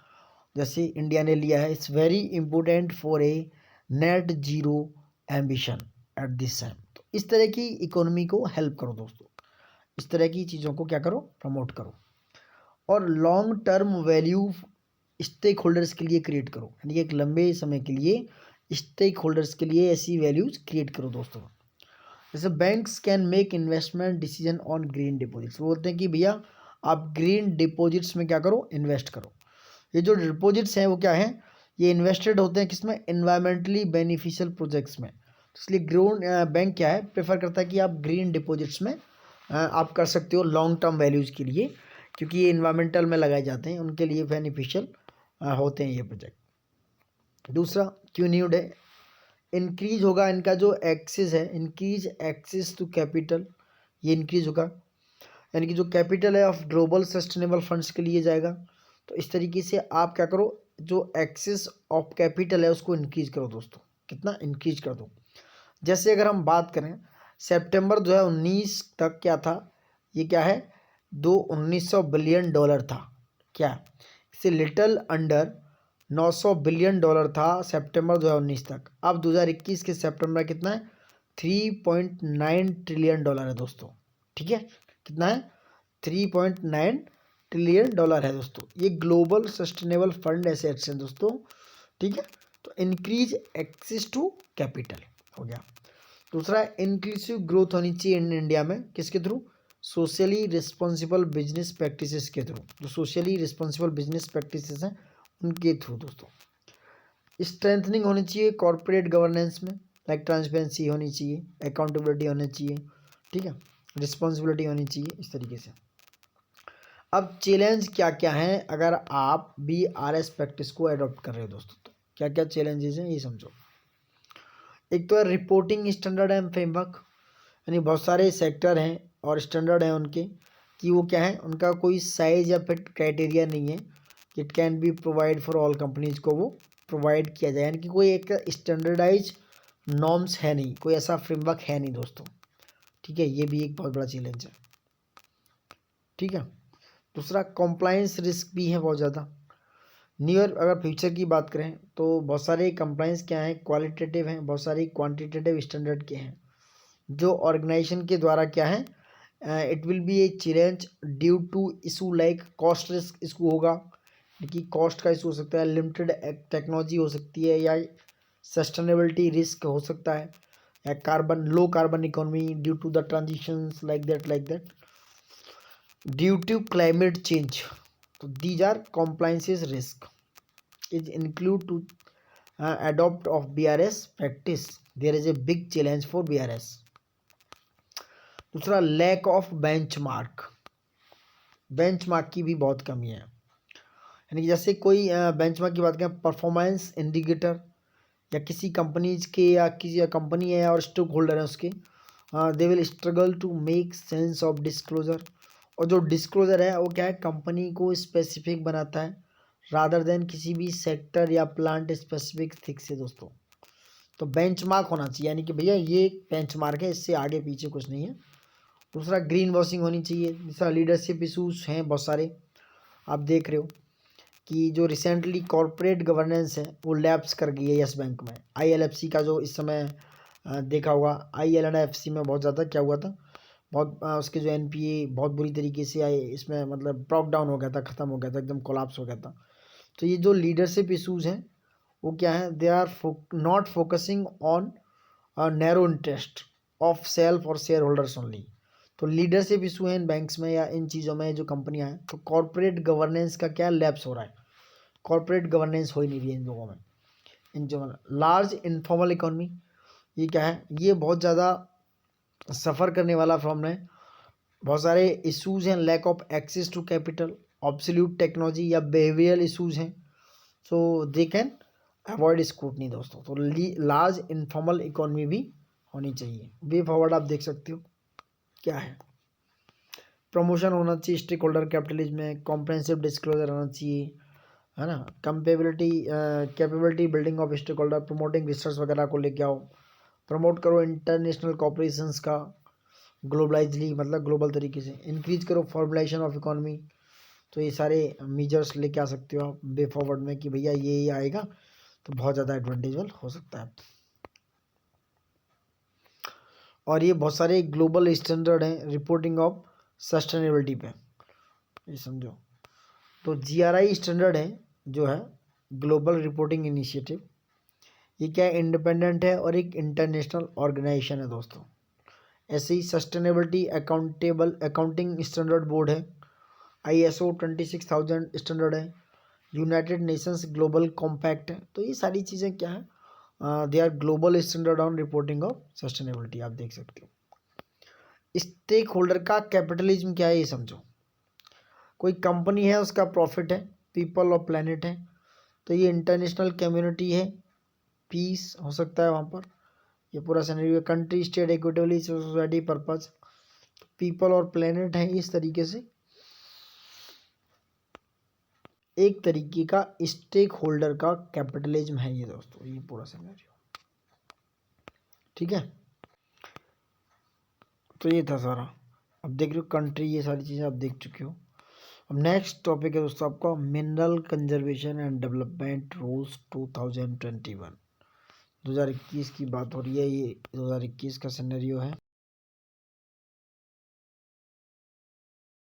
जैसे इंडिया ने लिया है, it's very important for a net zero ambition at this time. तो इस तरह की इकोनॉमी को हेल्प करो दोस्तों, इस तरह की चीज़ों को क्या करो, प्रमोट करो। और long term value stake holders के लिए क्रिएट करो, यानी कि एक लंबे समय के लिए स्टेक होल्डर्स के लिए ऐसी वैल्यूज क्रिएट करो दोस्तों। जैसे banks can make investment decision on green deposits, वो बोलते हैं कि भैया आप ग्रीन डिपॉजिट्स में क्या करो, इन्वेस्ट करो। ये जो डिपॉजिट्स हैं वो क्या है, ये इन्वेस्टेड होते हैं किसमें, एनवायरमेंटली बेनिफिशियल प्रोजेक्ट्स में। इसलिए ग्रीन बैंक क्या है, प्रेफर करता है कि आप ग्रीन डिपॉजिट्स में आप कर सकते हो लॉन्ग टर्म वैल्यूज़ के लिए, क्योंकि ये इन्वायरमेंटल में लगाए जाते हैं, उनके लिए बेनिफिशियल होते हैं ये प्रोजेक्ट। दूसरा क्यून्यूड है, इंक्रीज होगा इनका जो एक्सेस है, इंक्रीज एक्सेस टू कैपिटल, ये इंक्रीज होगा, यानी कि जो कैपिटल है ऑफ ग्लोबल सस्टेनेबल फंड्स के लिए जाएगा। तो इस तरीके से आप क्या करो, जो एक्सेस ऑफ कैपिटल है उसको इंक्रीज करो दोस्तों, कितना इंक्रीज कर दो। जैसे अगर हम बात करें सितंबर 2019 तक क्या था, ये क्या है, 1900 बिलियन डॉलर था, क्या इससे लिटिल अंडर 900 बिलियन डॉलर था सितंबर 2019 तक। अब 2021 के सितंबर कितना है, 3.9 ट्रिलियन डॉलर है दोस्तों, ठीक है, कितना है, 3.9 ट्रिलियन डॉलर है दोस्तों। ये ग्लोबल सस्टेनेबल फंड एसेट्स हैं दोस्तों, ठीक है। तो इंक्रीज एक्सेस टू कैपिटल हो गया। दूसरा इंक्लूसिव ग्रोथ होनी चाहिए इन इंडिया में, किसके through, socially responsible business practices के थ्रू, जो सोशली रिस्पॉन्सिबल बिजनेस प्रैक्टिसेस हैं उनके थ्रू दोस्तों। स्ट्रेंथनिंग होनी चाहिए कॉर्पोरेट गवर्नेंस में, लाइक ट्रांसपेरेंसी होनी चाहिए, अकाउंटेबिलिटी होनी चाहिए, ठीक है, रिस्पॉन्सिबिलिटी होनी चाहिए, इस तरीके से। अब चैलेंज क्या क्या हैं अगर आप BRS प्रैक्टिस को अडॉप्ट कर रहे हो दोस्तों, तो क्या क्या चैलेंजेस हैं ये समझो। एक तो है रिपोर्टिंग स्टैंडर्ड एंड फ्रेमवर्क, यानी बहुत सारे सेक्टर हैं और स्टैंडर्ड हैं उनके, कि वो क्या है, उनका कोई साइज या फिट क्राइटेरिया नहीं है, it can be provide for all companies को वो प्रोवाइड किया जाए, यानी कि कोई एक स्टैंडर्डाइज नॉर्म्स है नहीं, कोई ऐसा फ्रेमवर्क है नहीं दोस्तों, ठीक है, ये भी एक बहुत बड़ा चैलेंज है, ठीक है। दूसरा कॉम्प्लाइंस रिस्क भी है बहुत ज़्यादा। नियर अगर फ्यूचर की बात करें तो बहुत सारे कंप्लाइंस क्या हैं, क्वालिटेटिव हैं, बहुत सारी क्वांटिटेटिव स्टैंडर्ड के हैं, जो ऑर्गेनाइजेशन के द्वारा क्या है, it will be a challenge due to issue like cost risk issue होगा, कि कॉस्ट का इशू हो सकता है, लिमिटेड टेक्नोलॉजी हो सकती है, या सस्टेनेबिलिटी रिस्क हो सकता है, या carbon low carbon economy due to the transitions like that due to climate change. तो these are compliances risk is include to adopt of BRS practice, there is a big challenge for BRS। दूसरा lack of benchmark, benchmark की भी बहुत कमी है, यानी कि जैसे कोई बेंचमार्क की बात करें, परफॉर्मेंस इंडिकेटर, या किसी कंपनीज के या किसी कंपनी है और स्टॉक होल्डर है उसके, they will struggle to make sense of disclosure, और जो डिस्क्लोजर है वो क्या है, कंपनी को स्पेसिफिक बनाता है रादर देन किसी भी सेक्टर या प्लांट स्पेसिफिक थिंग से दोस्तों। तो बेंचमार्क होना चाहिए, यानी कि भैया ये बेंचमार्क है, इससे आगे पीछे कुछ नहीं है। दूसरा ग्रीन वॉशिंग होनी चाहिए, दूसरा लीडरशिप इशूज़ हैं बहुत सारे, आप देख रहे हो कि जो रिसेंटली कॉर्पोरेट गवर्नेंस है वो लैप्स कर गई है यस बैंक में। ILFC का जो इस समय देखा होगा, IL&FC में बहुत ज़्यादा क्या हुआ था, बहुत उसके जो NPA बहुत बुरी तरीके से आए, इसमें मतलब ब्रेक डाउन हो गया था, ख़त्म हो गया था, एकदम कोलैप्स हो गया था। तो ये जो लीडरशिप इशूज़ हैं वो क्या है, they are not focusing on narrow interest of self और शेयर होल्डर्स ओनली। तो लीडरशिप इशू है इन बैंक्स में या इन चीज़ों में जो कंपनियां हैं, तो कॉर्पोरेट गवर्नेंस का क्या लैप्स हो रहा है, कॉर्पोरेट गवर्नेंस हो ही नहीं रही है इन लोगों में, इन जो लार्ज इनफॉर्मल इकोनॉमी, ये क्या है, ये बहुत ज़्यादा सफ़र करने वाला फॉर्म है, बहुत सारे इश्यूज़ हैं, lack of access to capital, obsolete technology या बिहेवियरल इश्यूज़ हैं, so they can avoid scrutiny दोस्तों। तो लार्ज इनफॉर्मल इकोनॉमी भी होनी चाहिए। वे फॉरवर्ड आप देख सकते हो क्या है, प्रमोशन होना चाहिए स्टेक होल्डर कैपिटलिज्म में, कॉम्प्रहेंसिव डिस्क्लोजर होना चाहिए, है ना, capability building of stake holder, promoting research वगैरह को लेके आओ, प्रमोट करो इंटरनेशनल कॉपरेशंस का ग्लोबलाइजली, मतलब ग्लोबल तरीके से, इंक्रीज करो फॉर्मुलेशन ऑफ इकोनॉमी, तो ये सारे मेजर्स लेके आ सकते हो आप वे फॉरवर्ड में कि भैया ये आएगा तो बहुत ज़्यादा एडवांटेजेबल हो सकता है। और ये बहुत सारे ग्लोबल स्टैंडर्ड हैं रिपोर्टिंग ऑफ सस्टेनेबिलिटी पे, ये समझो। तो GRI स्टैंडर्ड है जो है ग्लोबल रिपोर्टिंग इनिशिएटिव, ये क्या है, इंडिपेंडेंट है और एक इंटरनेशनल ऑर्गेनाइजेशन है दोस्तों। ऐसे ही सस्टेनेबिलिटी अकाउंटिंग स्टैंडर्ड बोर्ड है, ISO 26000 स्टैंडर्ड है, यूनाइटेड नेशंस ग्लोबल कॉम्पैक्ट है। तो ये सारी चीज़ें क्या है, they are global standard on reporting of sustainability, आप देख सकते हो। स्टेक होल्डर का कैपिटलिज्म क्या है ये समझो। कोई कंपनी है, उसका प्रॉफिट है, पीपल और प्लेनेट है, तो ये इंटरनेशनल कम्युनिटी है, पीस हो सकता है वहाँ पर, ये पूरा scenario, country state equitably society purpose, people और प्लेनेट है। इस तरीके से एक तरीके का स्टेक होल्डर का कैपिटलिज्म है ये दोस्तों, ये पूरा सिनेरियो, ठीक है। तो ये था सारा, अब देख रहे हो कंट्री, ये सारी चीज़ें आप देख चुके हो। अब नेक्स्ट टॉपिक है दोस्तों आपका mineral conservation and development rules 2021। 2021 की बात हो रही है, ये 2021 का सिनेरियो है।